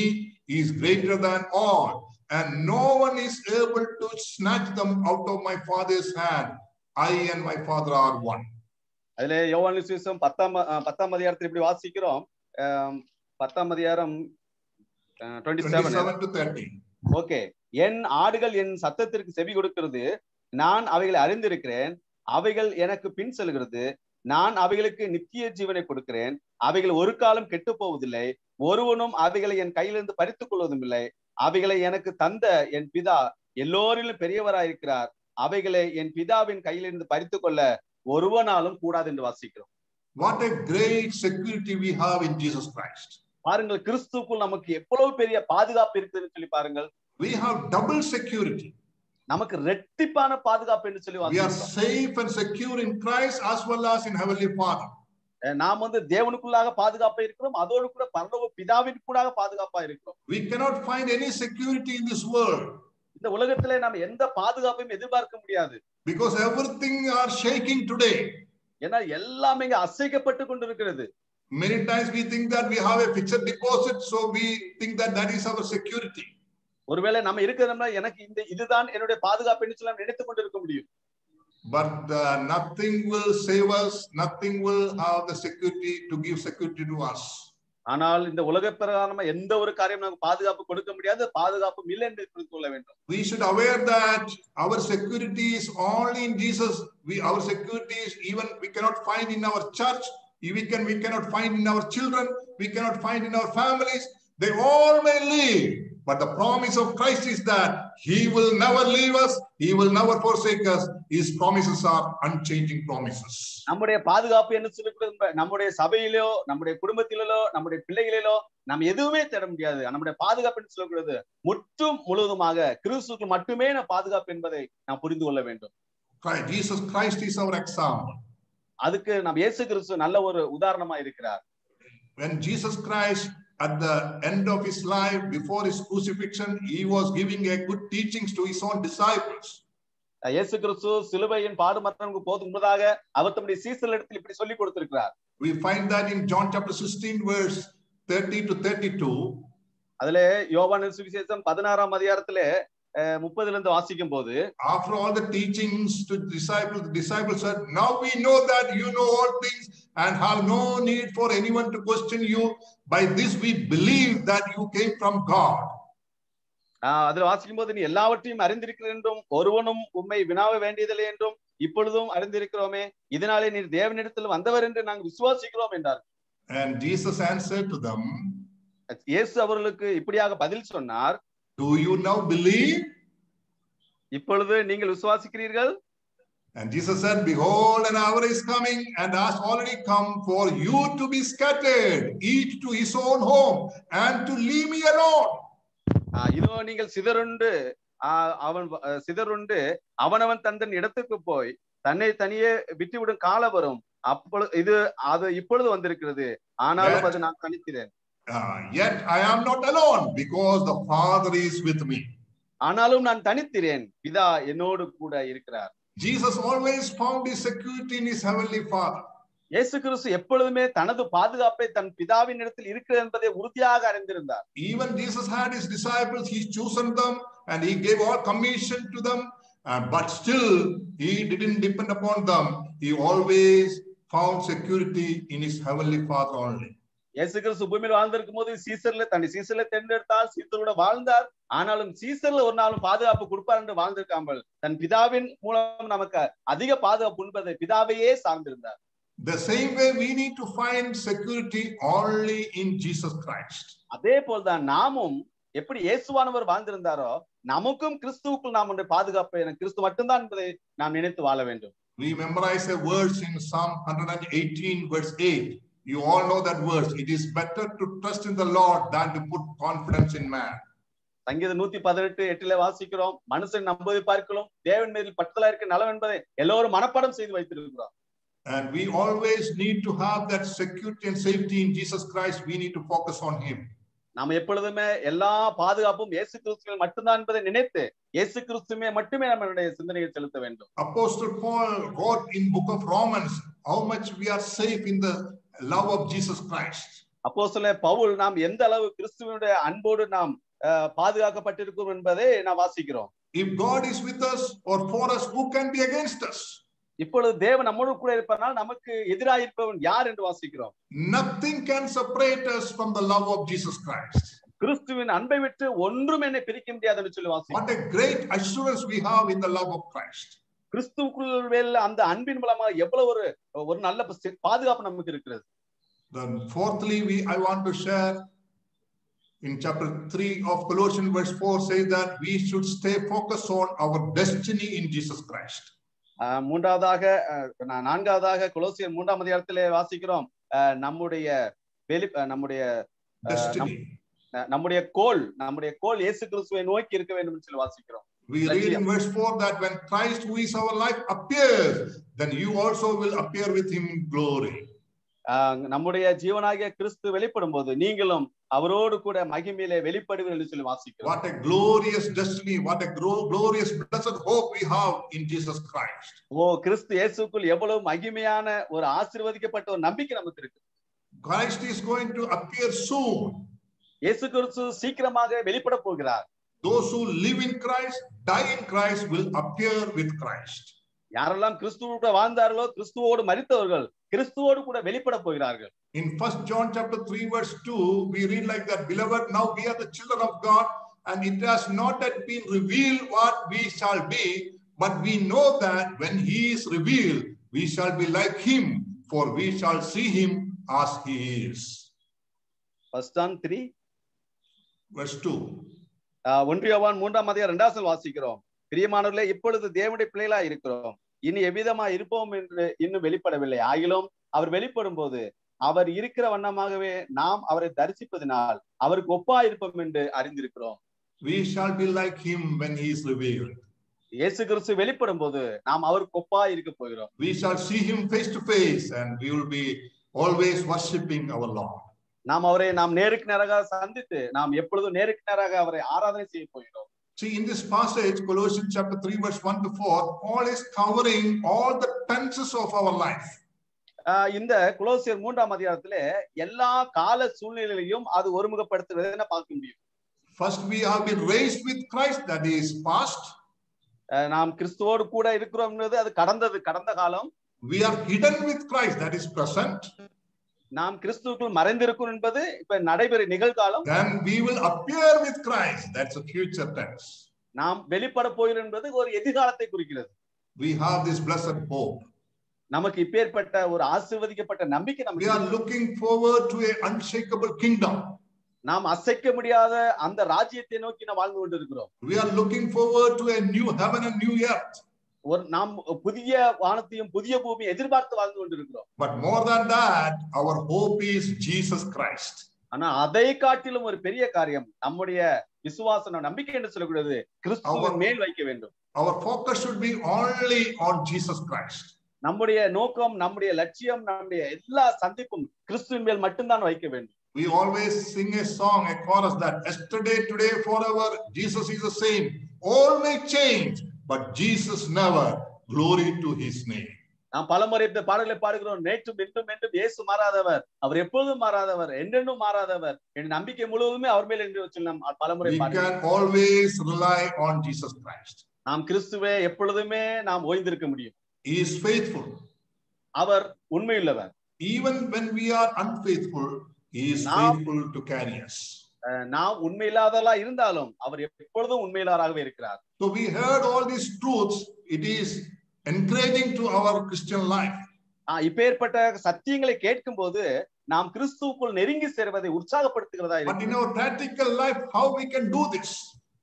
is greater than all, and no one is able to snatch them out of my Father's hand. I and my Father are one. அதிலே யோவான் சுவிசேஷம் 10ஆம் அதிகாரத்தில் இப்படி வாசிக்கிறோம், 10ஆம் அதிகாரம் 27 to 30. ஓகே, என் ஆடுகள் என் சத்தத்திற்கு செவி கொடுக்கிறது, நான் அவைகளை அறிந்திருக்கிறேன், அவைகள் எனக்கு பின் செல்கிறது, நான் அவைகளுக்கு நித்திய ஜீவனை கொடுக்கிறேன், அவைகள் ஒரு காலம் கெட்டு போவதில்லை, ஒருவனும் அவைகளை என் கையிலிருந்து பறித்துக் கொள்வதும் இல்லை, அவைகளை எனக்கு தந்த என் பிதா எல்லோரிலும் பெரியவராயிருக்கிறார், அவைகளை என் பிதாவின் கையிலிருந்து பறித்துக் கொள்ள ஒருவனாலும் கூடாது என்று வாசிக்கிறோம். What a great security we have in Jesus Christ. பாருங்கள், கிறிஸ்துவுக்குள் நமக்கு எவ்வளவு பெரிய பாதுகாப்பு இருக்குதுன்னு சொல்லி பாருங்கள். We have double security. நமக்கு இரட்டிப்பான பாதுகாப்பு என்று சொல்லி வாசிக்கிறோம். We are safe and secure in Christ as well as in Heavenly Father. நாம் தேவனுக்குள்ளாக பாதுகாப்பா இருக்கிறோம், அதோடு கூட பரலோக பிதாவிற்குள்ளாக பாதுகாப்பா இருக்கிறோம். We cannot find any security in this world. இந்த உலகத்திலே நாம் எந்த பாதுகாப்பையும் எதிர்பார்க்க முடியாது. Because everything are shaking today. ஏன்னா எல்லாமே இங்க அசைக்கப்பட்டு கொண்டிருக்கிறது. Many times we think that we have a fixed deposit, so we think that that is our security. ஒருவேளை நம்ம இருக்கிறோம்னா எனக்கு இதுதான் என்னுடைய பாதுகாப்பு என்று சொல்லி நினைத்துக் கொண்டிருக்க முடியும். But nothing will save us, nothing will have the security to give security to us. ஆனால் இந்த உலக பிரகாரமா எந்த ஒரு காரியம் நமக்கு பாதுகாப்பு கொடுக்க முடியாது, பாதுகாப்பு இல்லை என்று புரிந்து கொள்ள வேண்டும். We should aware that our security is only in Jesus. Our security is even we cannot find in our church, we cannot find in our children, we cannot find in our families. They all may leave, but the promise of Christ is that he will never leave us, he will never forsake us. His promises are unchanging promises. நம்முடைய பாதுகாப்பு என்ன சொல்லுகிறது? நம்முடைய சபையிலோ, நம்முடைய குடும்பத்திலோ, நம்முடைய பிள்ளைகளிலோ நாம் எதுவுமே தேட முடியாது. நம்முடைய பாதுகாப்பு என்று சொல்லுகிறது முற்றும் முழுவதுமாக கிறிஸ்துவுக்கு மட்டுமே பாதுகாப்பு என்பதை நாம் புரிந்து கொள்ள வேண்டும். Jesus Christ is our example. அதுக்கு நாம் இயேசு கிறிஸ்து நல்ல ஒரு உதாரணமா இருக்கிறார். When Jesus Christ at the end of his life, before his crucifixion, he was giving a good teachings to his own disciples. இயேசு கிறிஸ்து சிலுவையின் பாடுமரணத்துக்கு போதும் முன்னதாக அவர் தம்முடைய சீசர்களிடத்தில் இப்படி சொல்லி கொடுத்திருக்கிறார். We find that in John chapter 16 verse 30 to 32. அதிலே யோவான் சுவிசேஷம் 16ஆம் அதிகாரத்திலே 30ல இருந்து வாசிக்கும் போது, after all the teachings to the disciples said, now we know that you know all things and have no need for anyone to question you. By this we believe that you came from God. அதில் வாசிக்கும் போது, நீ எல்லாவற்றையும் அறிந்திருக்கிற என்றும் ஒருவனும் உம்மை வினாவ வேண்டியதில்லை என்றும் இப்பொழுதும் அறிந்திருக்கிறோமே, இதனாலே நீர் தேவனிடத்தில் வந்தவர் என்று நாங்கள் விசுவாசிக்கிறோம் என்றார். And Jesus answered to them, இயேசு அவர்களுக்கு இப்படியாக பதில் சொன்னார், do you now believe? இப்பொழுது நீங்கள் விசுவாசிக்கிறீர்கள்? And Jesus said, behold, an hour is coming and has already come for you to be scattered, each to his own home, and to leave me alone. இதோ நீங்கள் சிதறுண்டு அவனவன் தன் இடத்துக்கு போய் தன்னை தனியே விட்டுவிடும் காலம் வரும். அது இப்பொழுது வந்திருக்கிறது, ஆனாலும் அது நான் தனிக்கிறேன். Yet I am not alone, because the Father is with me. ஆனாலும் நான் தனித்திரேன், பிதா என்னோடு கூட இருக்கிறார். Jesus always found his security in his heavenly Father. இயேசு கிறிஸ்து எப்பொழுதுமே தனது பாதுகாப்பை தன் பிதாவின் இடத்தில் இருக்கிறது என்பதை உறுதியாக அறிந்திருந்தார். Even Jesus had his disciples, he chosen them and he gave all commission to them, but still he didn't depend upon them. He always found security in his heavenly Father only. இயேசு கிறிஸ்து பூமியில் வாழ்ந்திருக்கும் போது தன்னை சீசர்ல தேர்ந்தெடுத்தால் சீசரோட வாழ்ந்தார். ஆனாலும் சீசர்ல ஒரு நாளும் பாதுகாப்பு கொடுப்பார் என்று வாழ்ந்திருக்காமல் தன் பிதாவின் மூலம் நமக்கு அதிக பாதுகாப்பு என்பதை பிதாவையே சார்ந்திருந்தார். The same way we need to find security only in Jesus Christ. அதே போல்தான் நாமும் எப்படி இயேசுவானவர் வாழ்ந்திருந்தாரோ நமக்கும் கிறிஸ்துவுக்குள் நாம் ஒன்றை பாதுகாப்பு கிறிஸ்து மட்டும்தான் என்பதை நாம் நினைத்து வாழ வேண்டும். We memorize a verse in Psalm 118 verse 8. You all know that verse. It is better to trust in the Lord than to put confidence in man. சங்கீதம் 118:8 வாசிக்கிறோம், மனுஷன் நம்புவதை பார்க்கலாம் தேவன் மேல் பற்றுதலா இருக்க நலம் என்பதை எல்லோரும் மனப்பாடம் செய்து வைத்திருக்கிறோம். And we always need to have that security and safety in Jesus Christ. We need to focus on him. நாம எப்பொழுதுமே எல்லா பாதுகாப்பும் இயேசு கிறிஸ்துவில் மட்டும்தான் என்பதை நினைத்து இயேசு கிறிஸ்துவே மட்டுமே நம்மளுடைய சிந்தனையை செலுத்த வேண்டும். Apostle Paul wrote in book of Romans how much we are safe in the love of Jesus Christ. அப்போஸ்தலர் பவுல் நாம் எந்த அளவு கிறிஸ்துவினுடைய அன்போடு நாம் பாதுகாக்கப்பட்டிருக்கிறோம் என்பதை நாம் வாசிக்கிறோம். If God is with us or for us, who can be against us? இப்பொழுது தேவன் நம்மோடு கூட இருப்பதனால் நமக்கு எதிராக இருப்பவன் யார் என்று வாசிக்கிறோம். Nothing can separate us from the love of Jesus Christ. கிறிஸ்துவின் அன்பை விட்டு ஒன்றும் என்னை பிரிக்க முடியாது என்று சொல்லி வாசிக்கிறோம். What a great assurance we have in the love of Christ. கிறிஸ்துவுக்குள் அந்த அன்பின் மூலமாக எவ்வளவு ஒரு நல்ல பாதுகாப்பு நமக்கு இருக்கிறது. Then fourthly I want to share in chapter 3 of Colossians verse 4 says that we should stay focused on our destiny in Jesus Christ. நான்காவதாக கொலோசியர் 3ஆம் அதிகாரத்திலே வாசிக்கிறோம், நம்முடைய கோல் இயேசு கிறிஸ்துவை நோக்கி இருக்க வேண்டும் என்று சொல்லி வாசிக்கிறோம். We read in verse 4 that when Christ, who is our life, appears, then you also will appear with him in glory. நம்முடைய ஜீவனாகிய கிறிஸ்து வெளிப்படும் போது நீங்களும் அவரோடு கூட மகிமையிலே வெளிப்படுவீர்கள் என்று சொல்லி வாசிக்கிறோம். What a glorious destiny, what a glorious blessed hope we have in Jesus Christ. கிறிஸ்து இயேசுக்குள் எவ்வளவு மகிமையான ஒரு ஆசீர்வதிக்கப்பட்ட ஒரு நம்பிக்கை நமக்கு இருக்கு. Christ is going to appear soon. இயேசு கிறிஸ்து சீக்கிரமாக வெளிப்பட போகிறார். Those who live in Christ, die in Christ will appear with Christ. யாரெல்லாம் கிறிஸ்துவோடு வாழ்ந்தார்களோ, கிறிஸ்துவோடு மரித்தவர்கள் கிறிஸ்துவோடு கூட வெளிப்பட போகிறார்கள். In 1 John chapter 3 verse 2 we read like that, beloved, now we are the children of God, and it has not yet been revealed what we shall be, but we know that when he is revealed we shall be like him, for we shall see him as he is. 1 John 3 verse 2. 1 யோவான் 3ஆம் அதிகாரம் 2ஆம் வசனம் வாசிக்கிறோம். பிரியமானவர்களே, இப்பொழுது தேவனுடைய பிள்ளைகளா இருக்கிறோம், இனி எவ்விதமா இருப்போம் என்று இன்னும் வெளிப்படவில்லை. ஆகிலும் அவர் வெளிப்படும் போது அவர் இருக்கிற வண்ணமாகவே நாம் அவரை தரிசிப்பதினால் அவருக்கு ஒப்பா இருப்போம் என்று அறிந்திருக்கிறோம். We shall be like him when he is revealed. இயேசு கிறிஸ்து வெளிப்படும் போது நாம் அவருக்கு ஒப்பா இருக்க போகிறோம். We shall see him face to face and we will be always worshiping our Lord. நாம் அவரை நேருக்கு நேராக சந்தித்து நாம் எப்பொழுதும் நேருக்கு நேராக அவரை ஆராதனை செய்ய போகிறோம். See, in this passage, Colossians chapter 3 verse 1 to 4, Paul is covering all the tenses of our life. இந்த கொலோசியர் 3ஆம் அதிகாரத்திலே எல்லா கால சூழ்நிலைகளையும் அது ஒருமுகப்படுத்துவதை பார்க்க முடியும். First, we have been raised with Christ, that is past. நாம் கிறிஸ்துவோடு கூட இருக்கிறோம்ன்றது அது கடந்த காலம். We are hidden with Christ, that is present. நாம் கிறிஸ்துவுக்குள் மறைந்திருக்கும் என்பது இப்ப நடைபெறும் நிகழ்காலம். Then we will appear with Christ, that's a future tense. நாம் வெளிப்பட போகிறோம் என்பது ஒரு எதிர்காலத்தை குறிக்கிறது. We have this blessed hope. நமக்கு இப்பேற்பட்ட ஒரு ஆசீர்வதிக்கப்பட்ட நம்பிக்கை நமக்கு. We are looking forward to an unshakable kingdom. நாம் அசைக்க முடியாத அந்த ராஜ்யத்தை நோக்கி நாம் வாழ்ந்து கொண்டிருக்கிறோம். We are looking forward to a new heaven and new earth. நாம் புதிய வானத்தையும் புதிய பூமியை எதிர்பார்த்து வாழ்ந்து கொண்டிருக்கிறோம். But more than that, our hope is Jesus Christ. ஆனா அதை காட்டிலும் ஒரு பெரிய காரியம் நம்முடைய விசுவாசம் நம்பிக்கை என்று சொல்லக்கூடியது கிறிஸ்துவின் மேல் வைக்க வேண்டும். Our focus should be only on Jesus Christ. நம்முடைய நோக்கம், நம்முடைய லட்சியம், நம்முடைய எல்லா சந்திப்பும் கிறிஸ்துவின் மேல் மட்டும்தான் வைக்க வேண்டும். We always sing a song, a chorus that yesterday, today, forever, Jesus is the same. All may change, but Jesus never. Glory to his name. நாம் பலமுறை இந்த பாடல்களை பாடுகிறோம். நேற்றும் இன்றும் என்றும் இயேசு மாறாதவர், அவர் எப்பொழுதும் மாறாதவர், என்றென்றும் மாறாதவர், என் நம்பிக்கை முழுவதுமே அவர் மேல் என்று சொல்லி நாம் பலமுறை பாடுகிறோம். We can always rely on Jesus Christ. நாம் கிறிஸ்துவே எப்பொழுதுமே நாம் ஓய்ந்திருக்க முடியும். He is faithful. அவர் உண்மையுள்ளவர். Even when we are unfaithful, he is faithful to carry us. நாம் உண்மையில்லாதவர்களா இருந்தாலும் அவர் எப்பொழுதும் உண்மையில்லாதவராகவே இருக்கிறார். So we heard all these truths. It is encouraging to our Christian life. இப்பேற்பட்ட சத்தியங்களை கேட்கும்போது நாம் கிறிஸ்துவுக்குள் நெருங்கி சேர்வதை உற்சாகப்படுத்துகிறதா இருக்கு. But in our practical life, how we can do this?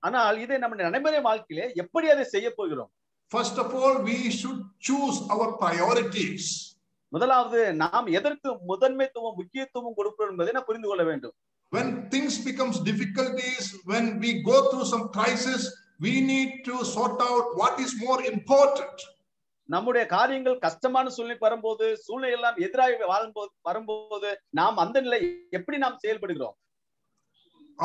ஆனால் இதை நம்முடைய நடைமுறை வாழ்க்கையிலே எப்படி அதை செய்ய போகிறோம்? First of all, we should choose our priorities. முதலாவது நாம் எதற்கு முதன்மைத்துவம் முக்கியத்துவம் கொடுக்கிறோம் என்பதை நாம் புரிந்து கொள்ள வேண்டும். When things becomes difficulties, when we go through some crisis, we need to sort out what is more important. நம்முடைய காரியங்கள் கஷ்டமான சூழ்நிலை வரும்போது, சூழ்நிலை எல்லாம் எதிராக வரும்போது நாம் அந்த நிலை எப்படி நாம் செயல்படுகிறோம்?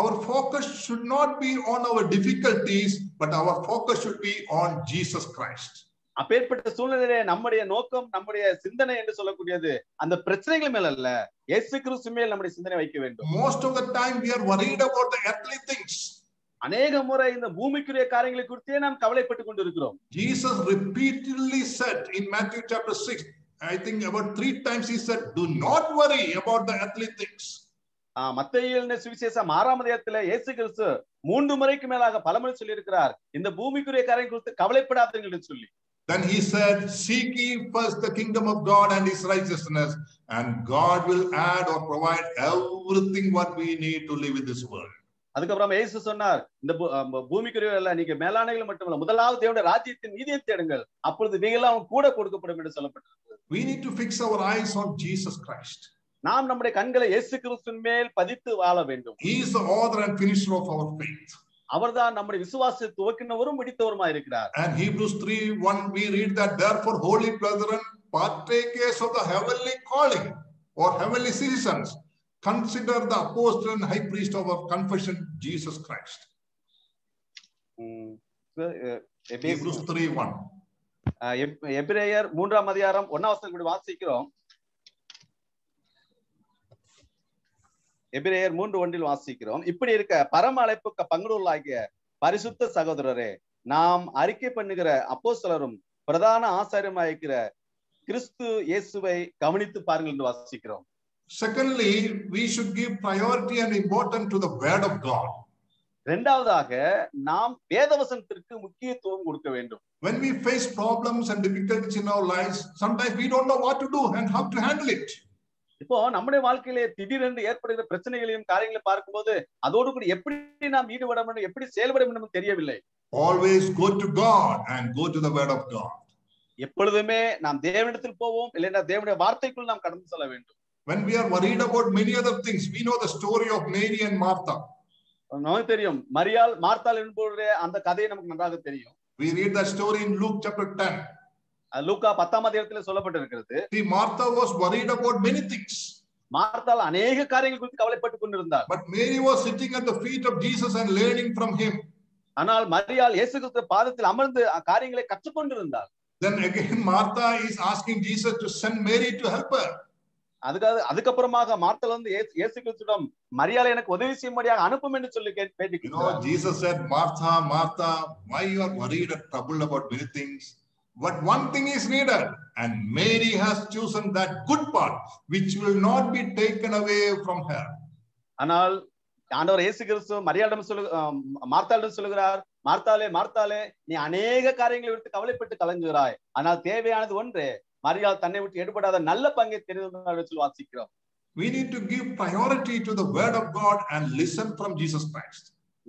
Our focus should not be on our difficulties, but our focus should be on Jesus Christ. அப்பேற்பட்ட சூழ்நிலையிலே நம்முடைய நோக்கம், நம்முடைய சிந்தனை என்று சொல்லக்கூடியது அந்த பிரச்சனைகள் மேல் அல்ல, இயேசு கிறிஸ்து மேல் நம்முடைய சிந்தனை வைக்க வேண்டும். Most of the time we are worried about the earthly things. அநேக முறை இந்த பூமிக்குரிய காரியங்களை குறித்தே நாம் கவலைப்பட்டுக் கொண்டிருக்கிறோம். Jesus repeatedly said in Matthew chapter 6, I think about 3 times he said, do not worry about the earthly things. மத்தேயு சுவிசேஷம் 6ஆம் அதிகாரத்திலே இயேசு கிறிஸ்து 3 முறைக்கு மேலாக பலமுறை சொல்லி இருக்கிறார், இந்த பூமிக்குரிய காரியம் குறித்து கவலைப்படாதீர்கள் என்று சொல்லி. Then he said, seek ye first the kingdom of God and his righteousness, and God will add or provide everything what we need to live in this world. அதுக்கப்புறம் இயேசு சொன்னார், இந்த பூமிக்குரிய அல்ல, நீங்க மேலானைகள் மட்டுமல்ல, முதலாவது தேவனுடைய ராஜ்யத்தின் நீதியை தேடுங்கள், அப்பொழுது இவையெல்லாம் கூட கொடுக்கப்படும் என்று சொல்லப்பட்டிருக்கிறது. We need to fix our eyes on Jesus Christ. நாம் நம்முடைய கண்களை இயேசு கிறிஸ்துவின் மேல் பதித்து வாழ வேண்டும். He is the author and finisher of our faith. அவர்தான் நம்முடைய விசுவாசத்தை துவக்கினவரும் முடித்தவருமாய் இருக்கிறார். And Hebrews 3:1 we read that, therefore holy brethren, partakers of the heavenly calling. or heavenly citizens, consider the apostle and high priest of our confession, Jesus Christ. Hebrews 3:1. எபிரேயர் 3ஆம் அதிகாரம் 1ஆம் வசனம் வாசிக்கிறோம். எபிரேயர் 3:1 வாசிக்கிறோம். இப்படி இருக்க பரம அழைப்புக்கு பங்குள்ளவர்களாகிய பரிசுத்த சகோதரரே, நாம் அறிக்கை பண்ணுகிற அப்போஸ்தலரும் பிரதான ஆசாரியமாயிருக்கிற கிறிஸ்து இயேசுவை கவனித்து பாருங்கள் என்று வாசிக்கிறோம். Secondly, we should give priority and importance to the word of God. இரண்டாவதாக நாம் வேதவசனத்திற்கு முக்கியத்துவம் கொடுக்க வேண்டும். When we face problems and difficulties in our lives, sometimes we don't know what to do and how to handle it. இப்போ நம்முடைய வாழ்க்கையிலே திடீரென்று ஏற்படுகிற பிரச்சனைகளையும் காரியங்களையும் பார்க்கும்போது அதோடு கூட எப்படி நாம் ஈடுபட வேண்டும், எப்படி செயல்பட வேண்டும் தெரியவில்லை. Always go to God and go to the word of God. எப்பொழுதுமே நாம் தேவனிடத்தில் போவோம், இல்லைன்னா தேவனுடைய வார்த்தைக்குள் நாம் கடந்து செல்ல வேண்டும். When we are worried about many other things, we know the story of Mary and Martha. நமக்கு தெரியும் மரியாள் மார்த்தாள் என்பவருடைய அந்த கதையை நமக்கு நன்றாக தெரியும். We read that story in Luke chapter 10. லூக்கா 10ஆம் அதிகாரத்திலே சொல்லப்பட்டிருக்கிறது. See, Martha was worried about many things. மார்த்தாள் அநேக காரியங்கள் குறித்து கவலைப்பட்டுக் கொண்டிருந்தார். But Mary was sitting at the feet of Jesus and learning from him. ஆனால் மரியாள் இயேசு கிறிஸ்து பாதத்தில் அமர்ந்து காரியங்களை கற்றுக்கொண்டிருந்தார். Then again Martha is asking Jesus to send Mary to help her. அதுக்கப்புறமாக மார்த்தாள் வந்து இயேசு கிறிஸ்துவிடம் மரியாளை எனக்கு உதவி செய்யும்படியாக அனுப்பும் என்று சொல்லி கேட்டுக்கிறார். Jesus said, Martha, Martha, why you are worried and troubled about many things? But one thing is needed, and Mary has chosen that good part which will not be taken away from her. ஆனால் ஆண்டவர் இயேசு கிறிஸ்து மரியாளிடம் மார்த்தாளிடம் சொல்லுகிறார், மார்த்தாளே மார்த்தாளே, நீ அநேக காரியங்களை விட்டு கவலைப்பட்டு கலங்குகிறாய், ஆனால் தேவையானது ஒன்றே, மரியாள் தன்னை விட்டு எடுபடாத நல்ல பங்கை தெரிந்து வாசிக்கிறோம். We need to give priority to the word of God and listen from Jesus Christ.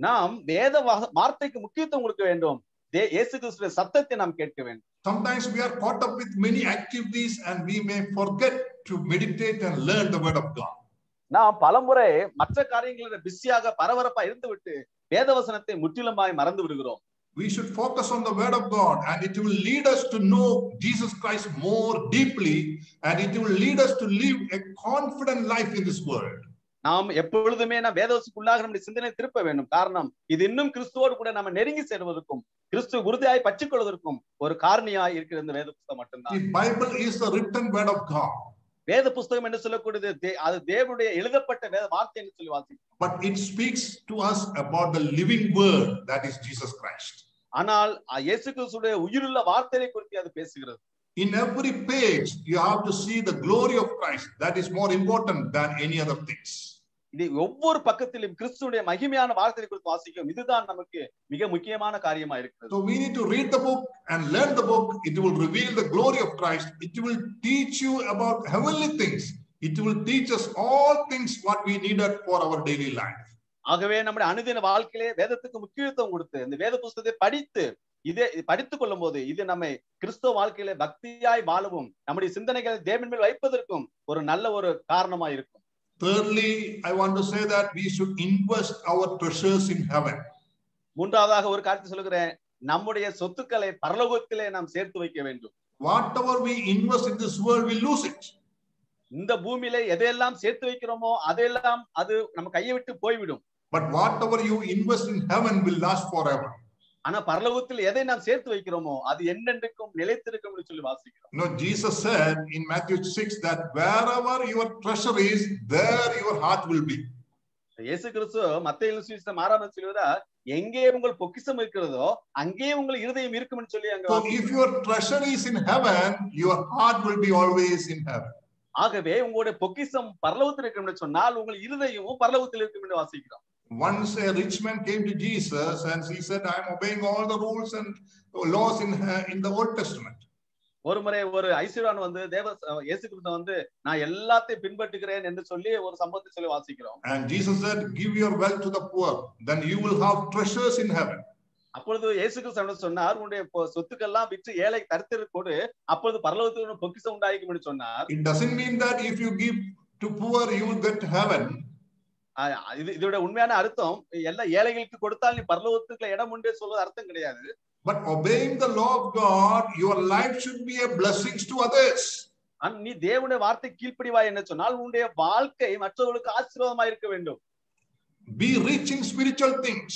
நாம் வேத வார்த்தைக்கு முக்கியத்துவம் கொடுக்க வேண்டும். இயேசு கிறிஸ்துவின் சத்தத்தை நாம் கேட்க வேண்டும். Sometimes we are caught up with many activities and we may forget to meditate and learn the word of God. நாம் பலமுறை மற்ற காரியங்களில் பிஸியாக பரபரப்பா இருந்துவிட்டு வேதவசனத்தை முற்றிலுமாய் மறந்து விடுகிறோம். We should focus on the word of God, and it will lead us to know Jesus Christ more deeply, and it will lead us to live a confident life in this world. நாம் எப்பொழுதுமே நாம் வேதவசனத்துக்குள்ளாக நம்முடைய சிந்தனை திருப்ப வேண்டும். காரணம் இது இன்னும் கிறிஸ்துவோடு கூட நம்ம நெருங்கி சேர்வதற்கும் கிறிஸ்து உறுதியாய் பற்றிக்கொள்வதற்கும் ஒரு காரணியாய் இருக்கிற இந்த வேத புத்தகம் மட்டும்தான். The Bible is the written word of God. வேத புத்தகம் என்று சொல்லக்கூடியது அது தேவனுடைய எழுதப்பட்ட வேத வார்த்தை என்று சொல்லி வாசிக்கிறோம். But it speaks to us about the living word, that is Jesus Christ. ஆனால் இயேசு கிறிஸ்துவுடைய உயிருள்ள வார்த்தையை குறித்து அது பேசுகிறது. In every page you have to see the glory of Christ. That is more important than any other things. இது ஒவ்வொரு பக்கத்திலும் கிறிஸ்துவுடைய மகிமையான வார்த்தையை குறித்து வாசிக்கும். இதுதான் நமக்கு மிக முக்கியமான காரியமா இருக்கிறது. So we need to read the book and learn the book. It will reveal the glory of Christ. It will teach you about heavenly things. It will teach us all things what we needed for our daily life. ஆகவே நம்முடைய அனுதின வாழ்க்கையிலே வேதத்துக்கு முக்கியத்துவம் கொடுத்து இந்த வேத புத்தகத்தை படித்து படித்துக் கொள்ளும் போது இது நம்மை கிறிஸ்துவ வாழ்க்கையிலே பக்தியாய் வாழவும் நம்முடைய சிந்தனைகளை தேவன் மேல் வைப்பதற்கும் ஒரு நல்ல ஒரு காரணமா இருக்கும். Thirdly, I want to say that we should invest our treasures in heaven. மூன்றாவதாக ஒரு காரியத்தை சொல்கிறேன், நம்முடைய சொத்துக்களை பரலோகத்திலே நாம் சேர்த்து வைக்க வேண்டும். Whatever we invest in this world, we lose it. இந்த பூமியிலே எதையெல்லாம் சேர்த்து வைக்கிறோமோ அதெல்லாம் அது நம்ம கையை விட்டு போய்விடும். But whatever you invest in heaven will last forever. ஆனா பரலோகத்தில் எதை நாம் சேர்த்து வைக்கிறோமோ அது என்னென்றைக்கும் நிலைத்திருக்கும் என்று சொல்லி வாசிக்கிறோம். No, Jesus said in Matthew 6 that wherever your treasure is, there your heart will be. இயேசு கிறிஸ்து மத்தேயு சுவிசேஷம் 6ஆம் சொல்லுகிறார், எங்கே உங்கள் பொக்கிஷம் இருக்கிறதோ அங்கே உங்கள் இருதயம் இருக்கும் என்று சொல்லி அங்க. So if your treasure is in heaven, your heart will be always in heaven. ஆகவே உங்களுடைய பொக்கிஷம் பரலோகத்தில் இருக்கும் என்று சொன்னால் உங்கள் இருதயமும் பரலோகத்தில் இருக்கும் என்று வாசிக்கிறோம். Once a rich man came to Jesus and he said, I am obeying all the rules and laws in the Old Testament. ஒரு முறை ஒரு ஐஸ்வர்யவான் வந்து இயேசு கிறிஸ்து வந்து நான் எல்லாத்தையும் பின்பற்றுகிறேன் என்று சொல்லி ஒரு சம்பவத்தை சொல்லி வாசிக்கிறோம். And Jesus said, give your wealth to the poor, then you will have treasures in heaven. அப்பொழுது இயேசு கிறிஸ்து சொன்னார், உன்னுடைய சொத்துக்கெல்லாம் விற்று ஏழை தரித்திரருக்கு கொடு, அப்பொழுது பரலோகத்தில் பொக்கிஷம் உண்டாகும் என்று சொன்னார். It doesn't mean that if you give to poor you will get to heaven. இதோட உண்மையான அர்த்தம் எல்லா ஏழைகளுக்கு கொடுத்தால் நீ பரலோகத்துக்குள்ள இடம் உண்டு சொல்றது அர்த்தம் கிடையாது. But obeying the law of God, your life should be a blessing to others. நீ தேவனுடைய வார்த்தை கீழ்ப்படிவாய் என்று சொன்னால் உன்னுடைய வாழ்க்கை மற்றவர்களுக்கு ஆசீர்வாதமா இருக்க வேண்டும். Be rich in spiritual things.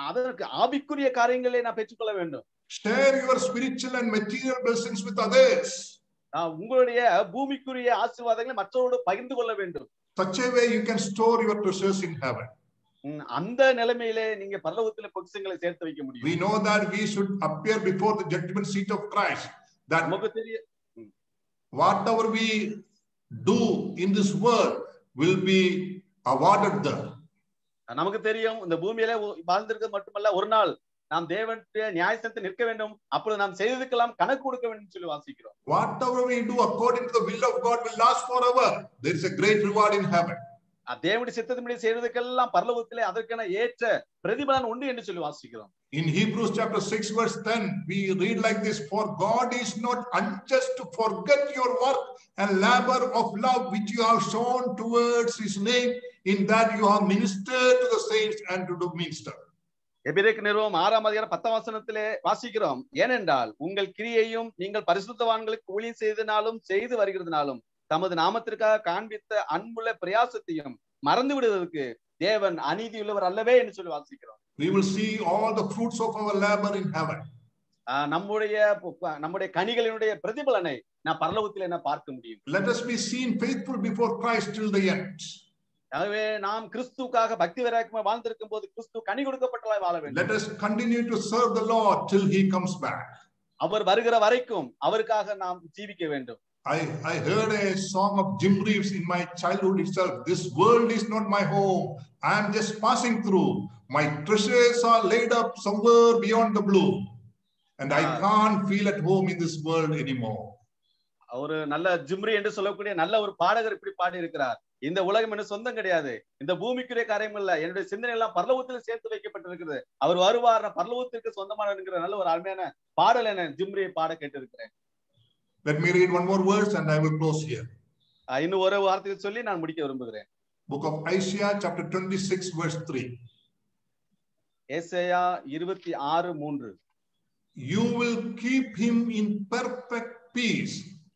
அதற்கு ஆவிக்குரிய காரியங்களை நான் பெற்றுக்கொள்ள வேண்டும். Share your spiritual and material blessings with others. உங்களுடைய பூமிக்குரிய ஆசீர்வாதங்களை மற்றவரோடு பகிர்ந்து கொள்ள வேண்டும். Such a way you can store your treasures in heaven. அந்த நிலைமையிலே நீங்க பரலோகத்திலே பொக்கிஷங்களை சேர்த்து வைக்க முடியும். We know that we should appear before the judgment seat of Christ. That whatever we do in this world will be awarded there. நமக்கு தெரியும் இந்த பூமியில வாழ்ந்திருக்கிறது மட்டுமல்ல, ஒரு நாள் நாம் தேவனுடைய நியாயஸ்தானத்தில் நிற்க வேண்டும். அப்பொழுது நாம் செய்ததுக்கெல்லாம் கணக்கு கொடுக்க வேண்டும் சொல்லி வாசிக்கிறோம். Whatever we do according to the will of God will last forever. There is a great reward in heaven. தேவனுடைய சித்தத்தின்படி செய்ததுக்கெல்லாம் பரலோகத்திலே அதற்கான ஏற்ற பிரதிபலன் உண்டு என்று சொல்லி வாசிக்கிறோம். In Hebrews chapter 6 verse 10 we read like this: For God is not unjust to forget your work and labor of love which you have shown towards his name, in that you have ministered to the saints and to the minister. எபிரேயர் நிருபம் 6ஆம் அதிகாரம் 10ஆம் வசனத்திலே வாசிக்கிறோம். ஏனென்றால் உங்கள் கிரியையும் நீங்கள் பரிசுத்தவான்களுக்கு ஊழியம் செய்தனாலும் செய்து வருகிறதுனாலும் தமது நாமத்திற்காக காண்பித்த அன்புள்ள பிரயாசத்தையும் மறந்து விடுவதற்கு தேவன் அநீதி உள்ளவர் அல்லவே என்று சொல்லி வாசிக்கிறோம். We will see all the fruits of our labor in heaven. நம்முடைய கனிகளினுடைய பிரதிபலனை நான் பரலோகத்திலே என்ன பார்க்க முடியும். Let us be seen faithful before Christ till the end. ஆகவே நாம் கிறிஸ்துவுக்காக பக்தி வைராக்கியமாய் வாழ்ந்திருக்கும் போது கிறிஸ்து கனி கொடுக்கப்பட்டவராய் வாழ வேண்டும். Let us continue to serve the Lord till he comes back. அவர் வருகிற வரைக்கும் அவருக்காக நாம் ஜீவிக்க வேண்டும். I heard a song of Jim Reeves in my childhood itself. This world is not my home. I am just passing through. My treasures are laid up somewhere beyond the blue. And I can't feel at home in this world anymore. ஒரு நல்ல ஜிம்ரி என்று சொல்லக்கூடிய நல்ல ஒரு பாடகர் இப்படி பாடி இருக்கிறார். இந்த உலகம் என்ன சொந்தம் கிடையாது, இந்த பூமிக்குரிய காரியம் இல்ல, என்னுடைய சிந்தனை எல்லாம் பரலோகத்தில் சேர்த்து வைக்கப்பட்டிருக்கிறது, அவர் வருவார், பரலோகத்திற்கு சொந்தமான நல்ல ஒரு அருமையான பாடல் என ஜிம்ரியை பாட கேட்டிருக்கிறேன். Let me read one more verse and I will close here. இன்னும் ஒரு வார்த்தையை சொல்லி நான் முடிக்க விரும்புகிறேன். Book of Isaiah chapter 26 verse 3. ஏசாயா 26:3. You will keep him in perfect peace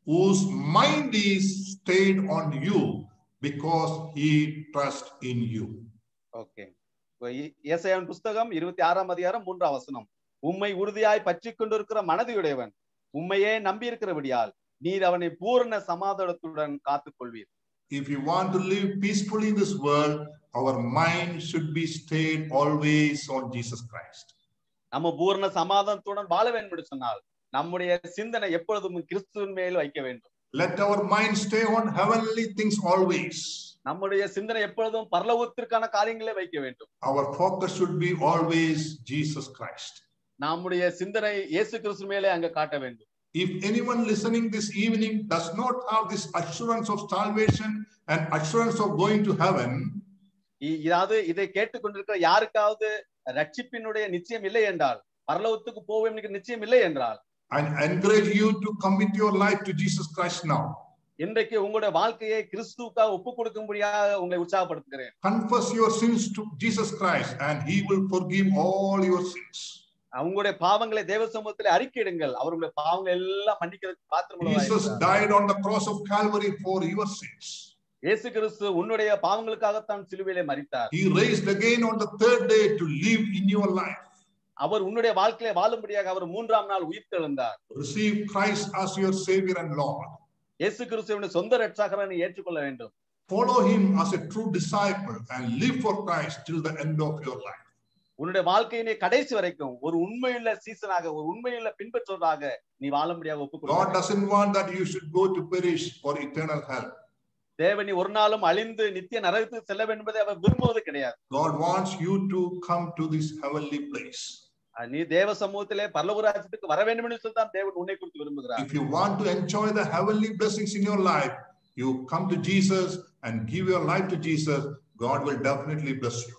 whose mind is stayed on you because he trusts in you. Okay. ஏசாயாவின் புத்தகம் 26ஆம் அதிகாரம் 3ஆம் வசனம். உம்மை உறுதியாய் பற்றிக் கொண்டிருக்கிற மனதையுடையவன் உம்மையே நம்பி இருக்கிறபடியால் நீர் அவனை பூரண சமாதானத்துடன் காத்துக் கொள்வீர். If you want to live peacefully in this world, our mind should be stayed always on Jesus Christ. நம்ம பூரண சமாதானத்துடன் வாழ வேண்டும் என்று சொன்னால் நம்முடைய சிந்தனை எப்பொழுதும் கிறிஸ்துவின் மேல் வைக்க வேண்டும். Let our mind stay on heavenly things always. நம்முடைய சிந்தனை எப்பொழுதும் பரலோகத்திற்கான காரியங்களை வைக்க வேண்டும். Our focus should be always Jesus Christ. நம்முடைய சிந்தனை இயேசு கிறிஸ்து மேலே அங்க காட்ட வேண்டும். If anyone listening this evening does not have this assurance of salvation and assurance of going to heaven, இதை கேட்டுக்கொண்டிருக்கிற யாருக்காவது ரட்சிப்பினுடைய நிச்சயம் இல்லை என்றால், பரலோகத்துக்கு போவோம் நிச்சயம் இல்லை என்றால், I encourage you to commit your life to Jesus Christ now. இன்றைக்கு உங்களுடைய வாழ்க்கையை கிறிஸ்துவுக்காக ஒப்புக் கொடுக்கும்படியாக உங்களை உற்சாகப்படுத்துகிறேன். Confess your sins to Jesus Christ and he will forgive all your sins. உங்களுடைய பாவங்களை தேவ சமூகத்திலே அறிக்கையிடுங்கள், அவர் உங்களுடைய பாவங்களை எல்லாம் மன்னிக்கிறதுக்கு பாத்திரமுள்ளவராய் Jesus died on the cross of Calvary for your sins. இயேசு கிறிஸ்து உன்னுடைய பாவங்களுக்காக தான் சிலுவையிலே மரித்தார். He raised again on the third day to live in your life. அவர் உன்னுடைய வாழ்க்கையிலே வாழும்படியாக அவர் 3ஆம் நாள் உயிர்த்தெழுந்தார். Receive Christ as your Savior and Lord. இயேசு கிறிஸ்துவின் சொந்த இரட்சகராக நீ ஏற்றுக்கொள்ள வேண்டும். Follow him as a true disciple and live for Christ till the end of your life. உன்னுடைய வாழ்க்கையினை கடைசி வரைக்கும் ஒரு உண்மையுள்ள சீசனாக, ஒரு உண்மையுள்ள பின்பற்றுவதாக நீ வாழும்படியாக ஒப்புக்கொடு. God doesn't want that you should go to perish for eternal hell. தேவன் நீ ஒரு நாளும் அழிந்து நித்திய நரகத்துக்கு செல்ல வேண்டும் என்பதை அவர் விரும்புவது கிடையாது. God wants you to come to this heavenly place. நீ தேவ சமூகத்திலே பரலோக ராஜ்யத்துக்கு வர வேண்டும் என்று சொல்லி தான் தேவன் உன்னை குறித்து விரும்புகிறார். If you want to enjoy the heavenly blessings in your life, you come to Jesus and give your life to Jesus. God will definitely bless you.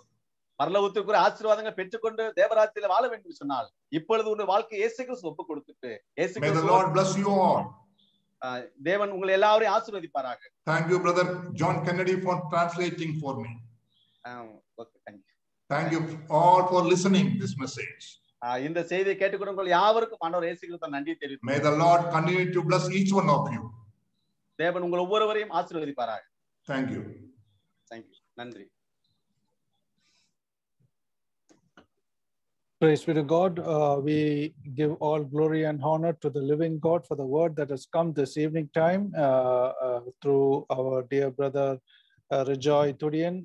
பரலோகத்துக்கு ஆசீர்வாதங்களை பெற்றுக்கொண்டு தேவராஜ்யத்தில் வாழ வேண்டும் என்று சொன்னால் இப்பொழுது உன்னுடைய வாழ்க்கை இயேசு கிறிஸ்து ஒப்புக் கொடுத்துட்டு இயேசு May the Kristu Lord bless you all. தேவன் உங்களை எல்லாரையும் ஆசீர்வதிப்பாராக. Thank you, brother John Kennedy, for translating for me. Thank you all for listening this message. இந்த செய்தியை கேட்டுக்கொண்டு யாவருக்கும் ஆண்டவர் இயேசு கிறிஸ்து நன்றி தெரிவித்து. May the Lord continue to bless each one of you. தேவன் உங்கள் ஒவ்வொருவரையும் ஆசீர்வதிப்பாராக. Thank you. தேங்க்யூ. நன்றி. Praise be to God. We give all glory and honor to the living God for the word that has come this evening time through our dear brother Rejoy Tudian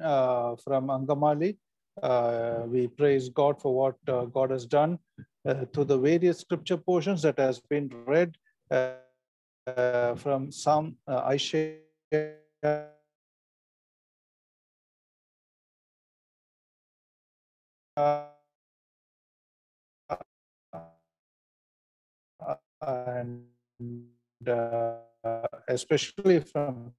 from Angamali. We praise God for what God has done through the various scripture portions that has been read from Psalm, Isaiah, and especially from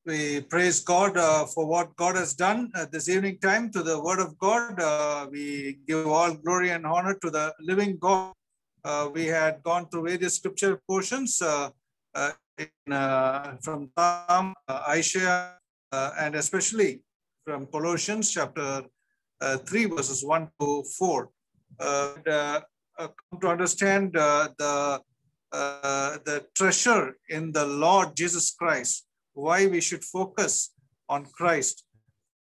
we praise God for what God has done this evening time to the word of God. We give all glory and honor to the living God. We had gone through various scripture portions from Psalm, Isaiah, and especially from Colossians chapter 3 verses 1 to 4. Come to understand the treasure in the Lord Jesus Christ, why we should focus on Christ.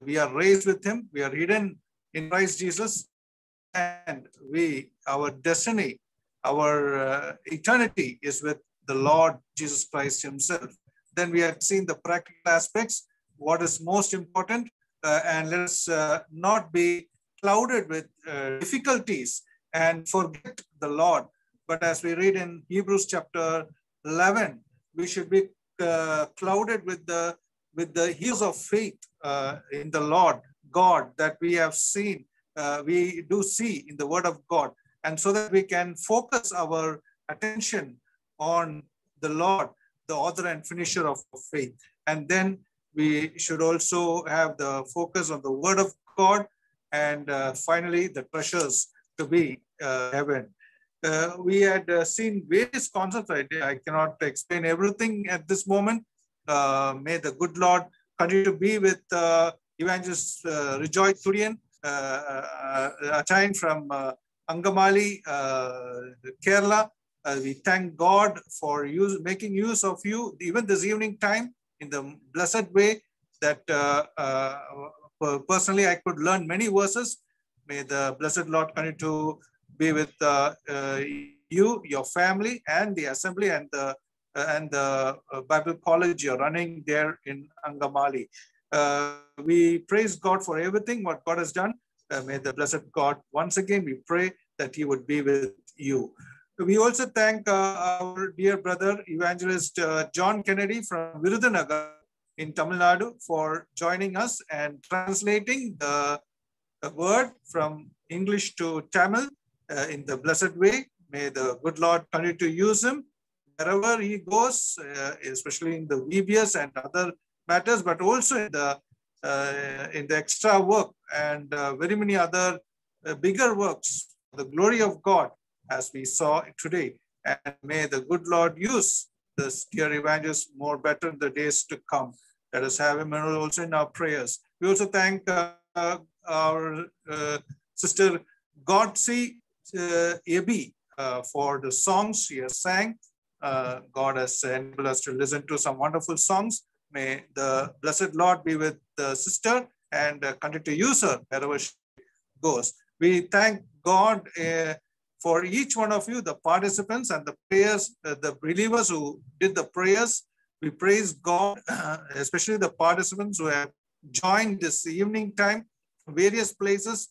We are raised with him, we are hidden in Christ Jesus, and our destiny, our eternity is with the Lord Jesus Christ himself. Then we have seen the practical aspects, what is most important, and let us not be clouded with difficulties and forget the Lord. But as we read in Hebrews chapter 11, we should be clouded with the heels of faith in the Lord God that we have seen, we do see in the word of God, and so that we can focus our attention on the Lord, the author and finisher of faith. And then we should also have the focus on the word of God, and finally the treasures to be heaven. We had seen various concepts. I cannot explain everything at this moment. May the good Lord continue to be with Evangelist Rejoy Tudian, attained from Angamali, Kerala. We thank God for making use of you even this evening time in the blessed way that personally I could learn many verses. May the blessed Lord continue to be with you, your family, and the assembly and the Bible college you're running there in Angamali. We praise God for everything what God has done. May the blessed God, once again, we pray that he would be with you. We also thank our dear brother, Evangelist John Kennedy from Virudhunagar in Tamil Nadu for joining us and translating the word from English to Tamil in the blessed way. May the good Lord continue to use him wherever he goes, especially in the VBS and other matters, but also in the extra work and very many other bigger works, the glory of God, as we saw today. And may the good Lord use this dear evangelist more better in the days to come. Let us have him also in our prayers. We also thank our sister Godsi Ebi for the songs she has sang. God has enabled us to listen to some wonderful songs. May the blessed Lord be with the sister and continue to use her wherever she goes. We thank God for each one of you, the participants and the prayers, the believers who did the prayers. We praise God, especially the participants who have joined this evening time, various places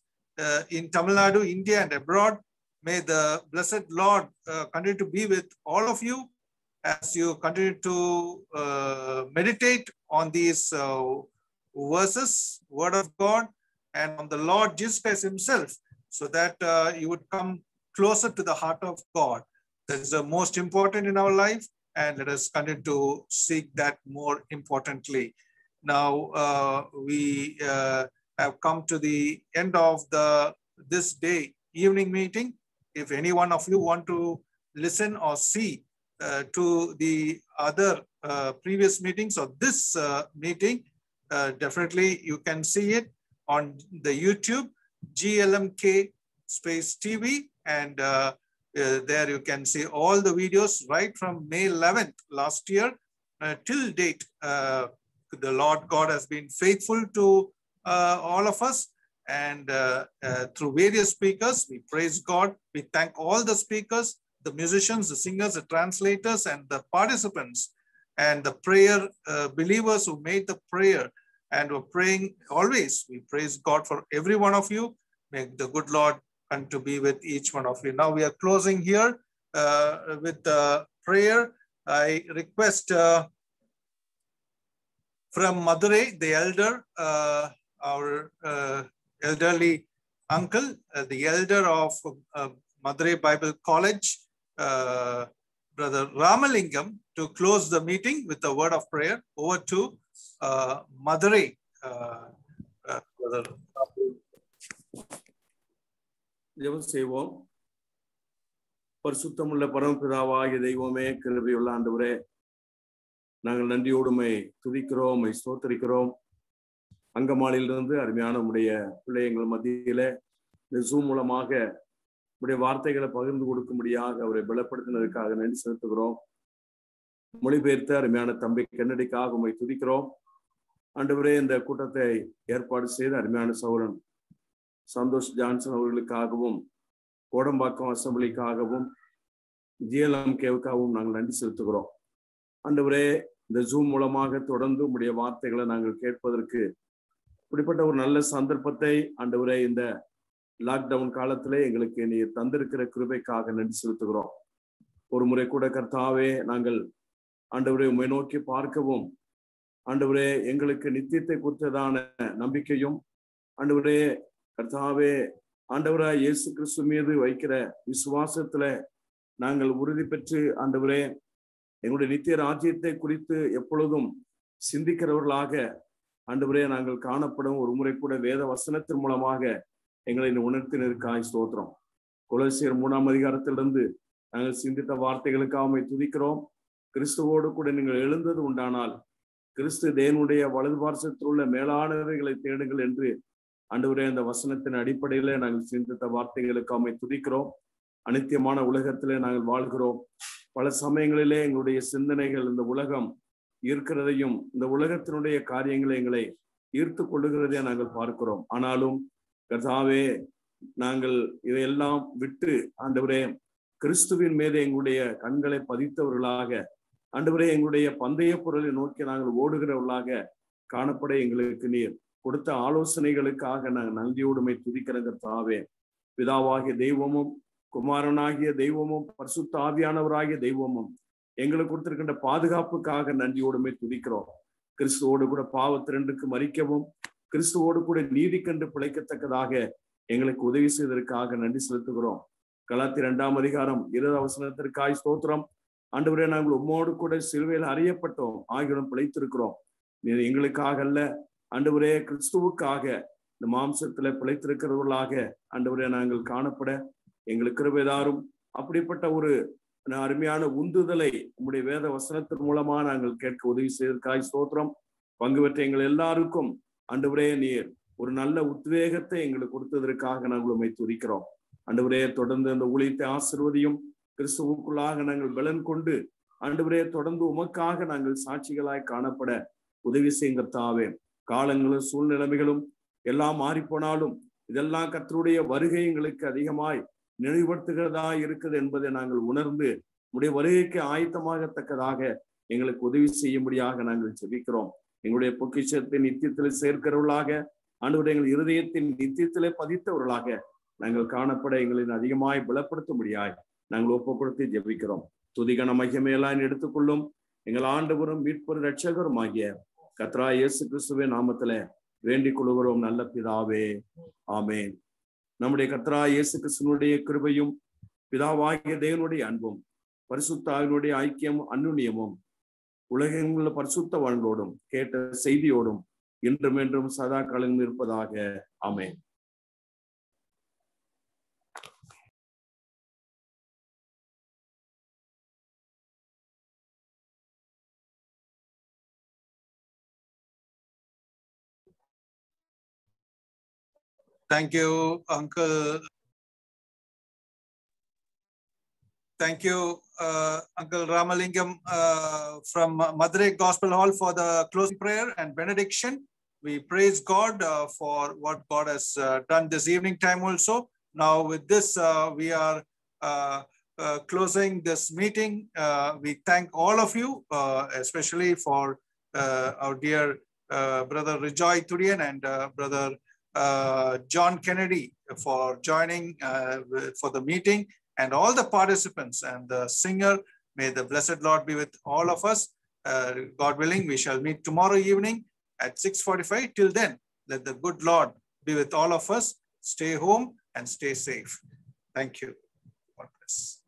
in Tamil Nadu, India, and abroad. May the blessed Lord continue to be with all of you as you continue to meditate on these verses, word of God, and on the Lord Jesus Christ himself, so that you would come closer to the heart of God. That is the most important in our life, and let us continue to seek that more importantly. Now we have come to the end of this day evening meeting. If any one of you want to listen or see to the other previous meetings or this meeting, definitely you can see it on the YouTube, GLMK space TV, and there you can see all the videos right from May 11th last year till date. The Lord God has been faithful to all of us, and through various speakers, we praise God. We thank all the speakers, the musicians, the singers, the translators, and the participants, and the prayer believers who made the prayer and were praying always. We praise God for every one of you. May the good Lord come to be with each one of you. Now we are closing here with prayer. I request from Madurai, the elder, our elderly uncle, the elder of Madurai Bible College, Brother Ramalingam, to close the meeting with a word of prayer. Over to Madurai, Brother. ஜெபம் செய்வோம். பரிசுத்தமுள்ள பரமபிதாவாகிய தெய்வமே, கிருபையுள்ள ஆண்டவரே, நாங்கள் நன்றியோடுமை துதிக்கிறோம், ஸ்தோத்திரிக்கிறோம். அங்கமாலிலிருந்து அருமையான உடைய பிள்ளைங்கள் மத்தியில இந்த ஜூம் மூலமாக உடைய வார்த்தைகளை பகிர்ந்து கொடுக்கும்படியாக அவரை பலப்படுத்தினதுக்காக நன்றி செலுத்துகிறோம். மொழிபெயர்த்த அருமையான தம்பி கென்னடிக்காக உம்மை துதிக்கிறோம். ஆண்டவரே, இந்த கூட்டத்தை ஏற்பாடு செய்த அருமையான சௌரன் சந்தோஷ் ஜான்சன் அவர்களுக்காகவும், கோடம்பாக்கம் அசம்பிளிக்காகவும், GLMKவுக்காகவும் நாங்கள் நன்றி செலுத்துகிறோம். ஆண்டவரே, இந்த ஜூம் மூலமாக தொடர்ந்து உடைய வார்த்தைகளை நாங்கள் கேட்பதற்கு இப்படிப்பட்ட ஒரு நல்ல சந்தர்ப்பத்தை ஆண்டவரே இந்த லாக்டவுன் காலத்திலே எங்களுக்கு நீ தந்திருக்கிற கிருபைக்காக நன்றி செலுத்துகிறோம். ஒரு முறை கூட கர்த்தாவே, நாங்கள் ஆண்டவரே உம்மை நோக்கி பார்க்கவும், ஆண்டவரே எங்களுக்கு நித்தியத்தை குறித்ததான நம்பிக்கையும், ஆண்டவரே கர்த்தாவே ஆண்டவராய் இயேசு கிறிஸ்து மீது வைக்கிற விசுவாசத்துல நாங்கள் உறுதி பெற்று, ஆண்டவரே எங்களுடைய நித்திய ராஜ்யத்தை குறித்து எப்பொழுதும் சிந்திக்கிறவர்களாக ஆண்டவரே நாங்கள் காணப்படும். ஒரு முறை கூட வேத வசனத்தின் மூலமாக எங்களை உணர்த்தினருக்காய் ஸ்தோத்திரம். கொலோசியர் 3ஆம் அதிகாரத்திலிருந்து நாங்கள் சிந்தித்த வார்த்தைகளுக்காக உம்மை துதிக்கிறோம். கிறிஸ்துவோடு கூட நீங்கள் எழுந்தது உண்டானால் கிறிஸ்து தேவனுடைய வலது பார்சத்தில் உள்ள மேலானவைகளை தேடுங்கள் என்று ஆண்டவரே அந்த வசனத்தின் அடிப்படையில நாங்கள் சிந்தித்த வார்த்தைகளுக்கு உம்மை துதிக்கிறோம். அநித்தியமான உலகத்திலே நாங்கள் வாழ்கிறோம். பல சமயங்களிலே எங்களுடைய சிந்தனைகள் இந்த உலகம் இருக்கிறதையும், இந்த உலகத்தினுடைய காரியங்களை எங்களை ஈர்த்து கொள்ளுகிறதை நாங்கள் பார்க்கிறோம். ஆனாலும் கர்த்தாவே, நாங்கள் இதையெல்லாம் விட்டு ஆண்டவரே கிறிஸ்துவின் மீது எங்களுடைய கண்களை பதித்தவர்களாக, ஆண்டவரே எங்களுடைய பந்தய பொருளை நோக்கி நாங்கள் ஓடுகிறவர்களாக காணப்பட எங்களுக்கு நீர் கொடுத்த ஆலோசனைகளுக்காக நாங்கள் நன்றியோடுமை துதிக்கிற கர்த்தாவே, பிதாவாகிய தெய்வமும் குமாரனாகிய தெய்வமும் பரிசுத்த ஆவியானவராகிய தெய்வமும் எங்களுக்கு கொடுத்திருக்கின்ற பாதுகாப்புக்காக நன்றியோடுமை துதிக்கிறோம். கிறிஸ்துவோடு கூட பாவத்திரண்டுக்கு மறிக்கவும், கிறிஸ்துவோடு கூட நீதி கண்டு பிழைக்கத்தக்கதாக எங்களுக்கு உதவி செய்வதற்காக நன்றி செலுத்துகிறோம். கலாத்தியர் 2ஆம் அதிகாரம் 20ஆம் வசனத்திற்காய் ஸ்தோத்திரம். ஆண்டவரே, நாங்கள் உம்மோடு கூட சிலுவையில் அறியப்பட்டோம், ஆகியோரும் பிழைத்திருக்கிறோம். நீர் எங்களுக்காக அல்ல, ஆண்டவரே கிறிஸ்துவுக்காக இந்த மாம்சத்துல பிழைத்திருக்கிறவர்களாக ஆண்டவரே நாங்கள் காணப்பட எங்களுக்கு கிருபைதாரும். அப்படிப்பட்ட ஒரு அருமையான உந்துதலை உம்முடைய வேத வசனத்தின் மூலமா நாங்கள் கேட்க உதவி செய்வதற்காய் ஸ்தோத்திரம். பங்கு பெற்ற எங்கள் எல்லாருக்கும் ஆண்டவரே நீர் ஒரு நல்ல உத்வேகத்தை எங்களுக்கு கொடுத்ததற்காக நாங்கள் உம்மை துதிக்கிறோம். ஆண்டவரே, தொடர்ந்து அந்த ஊழியத்தை ஆசீர்வதியும். கிறிஸ்துவுக்குள்ளாக நாங்கள் பலன் கொண்டு ஆண்டவரே தொடர்ந்து உமக்காக நாங்கள் சாட்சிகளாய் காணப்பட உதவி செய்யுங்கத்தாவே. காலங்களும் சூழ்நிலைமைகளும் எல்லாம் மாறி போனாலும் இதெல்லாம் கர்த்தருடைய வருகை எங்களுக்கு அதிகமாய் நினைவுபடுத்துகிறதா இருக்குது என்பதை நாங்கள் உணர்ந்து உடைய வருகைக்கு ஆயத்தமாகத்தக்கதாக எங்களுக்கு உதவி செய்யும்படியாக நாங்கள் ஜெபிக்கிறோம். எங்களுடைய பொக்கிஷத்தை நித்தியத்தில் சேர்க்கிறவர்களாக, ஆண்டவரே எங்கள் இருதயத்தின் நித்தியத்திலே பதித்தவர்களாக நாங்கள் காணப்பட எங்களின் அதிகமாய் பலப்படுத்தும்படியாய் நாங்கள் ஒப்பு கொடுத்து ஜெபிக்கிறோம். துதிகன மகிமையெல்லாம் எடுத்துக்கொள்ளும் எங்கள் ஆண்டவரும் மீட்பரும் இரட்சகரும் ஆகிய கர்த்தராகிய இயேசு கிறிஸ்துவின் நாமத்திலே வேண்டிக் கொள்கிறோம் நல்ல பிதாவே, ஆமென். நம்முடைய கர்த்தராகிய இயேசு கிறிஸ்துவினுடைய கிருபையும் பிதாவாகிய தேவனுடைய அன்பும் பரிசுத்த ஆவியினுடைய ஐக்கியம் அன்னுனியமும் உலகெங்கிலும் உள்ள பரிசுத்தவான்களோடும் கேட்ட செய்தியோடும் இன்றும் என்றும் சதா காலம் இருப்பதாக. ஆமென். Thank you, Uncle. Thank you, Uncle Ramalingam from Madurai Gospel Hall for the closing prayer and benediction. We praise God for what God has done this evening time also. Now with this, we are closing this meeting. We thank all of you, especially for our dear brother Rijoy Tudian and brother John Kennedy for joining for the meeting, and all the participants and the singer. May the blessed Lord be with all of us. God willing, we shall meet tomorrow evening at 6:45. Till then, let the good Lord be with all of us. Stay home and stay safe. Thank you. God bless.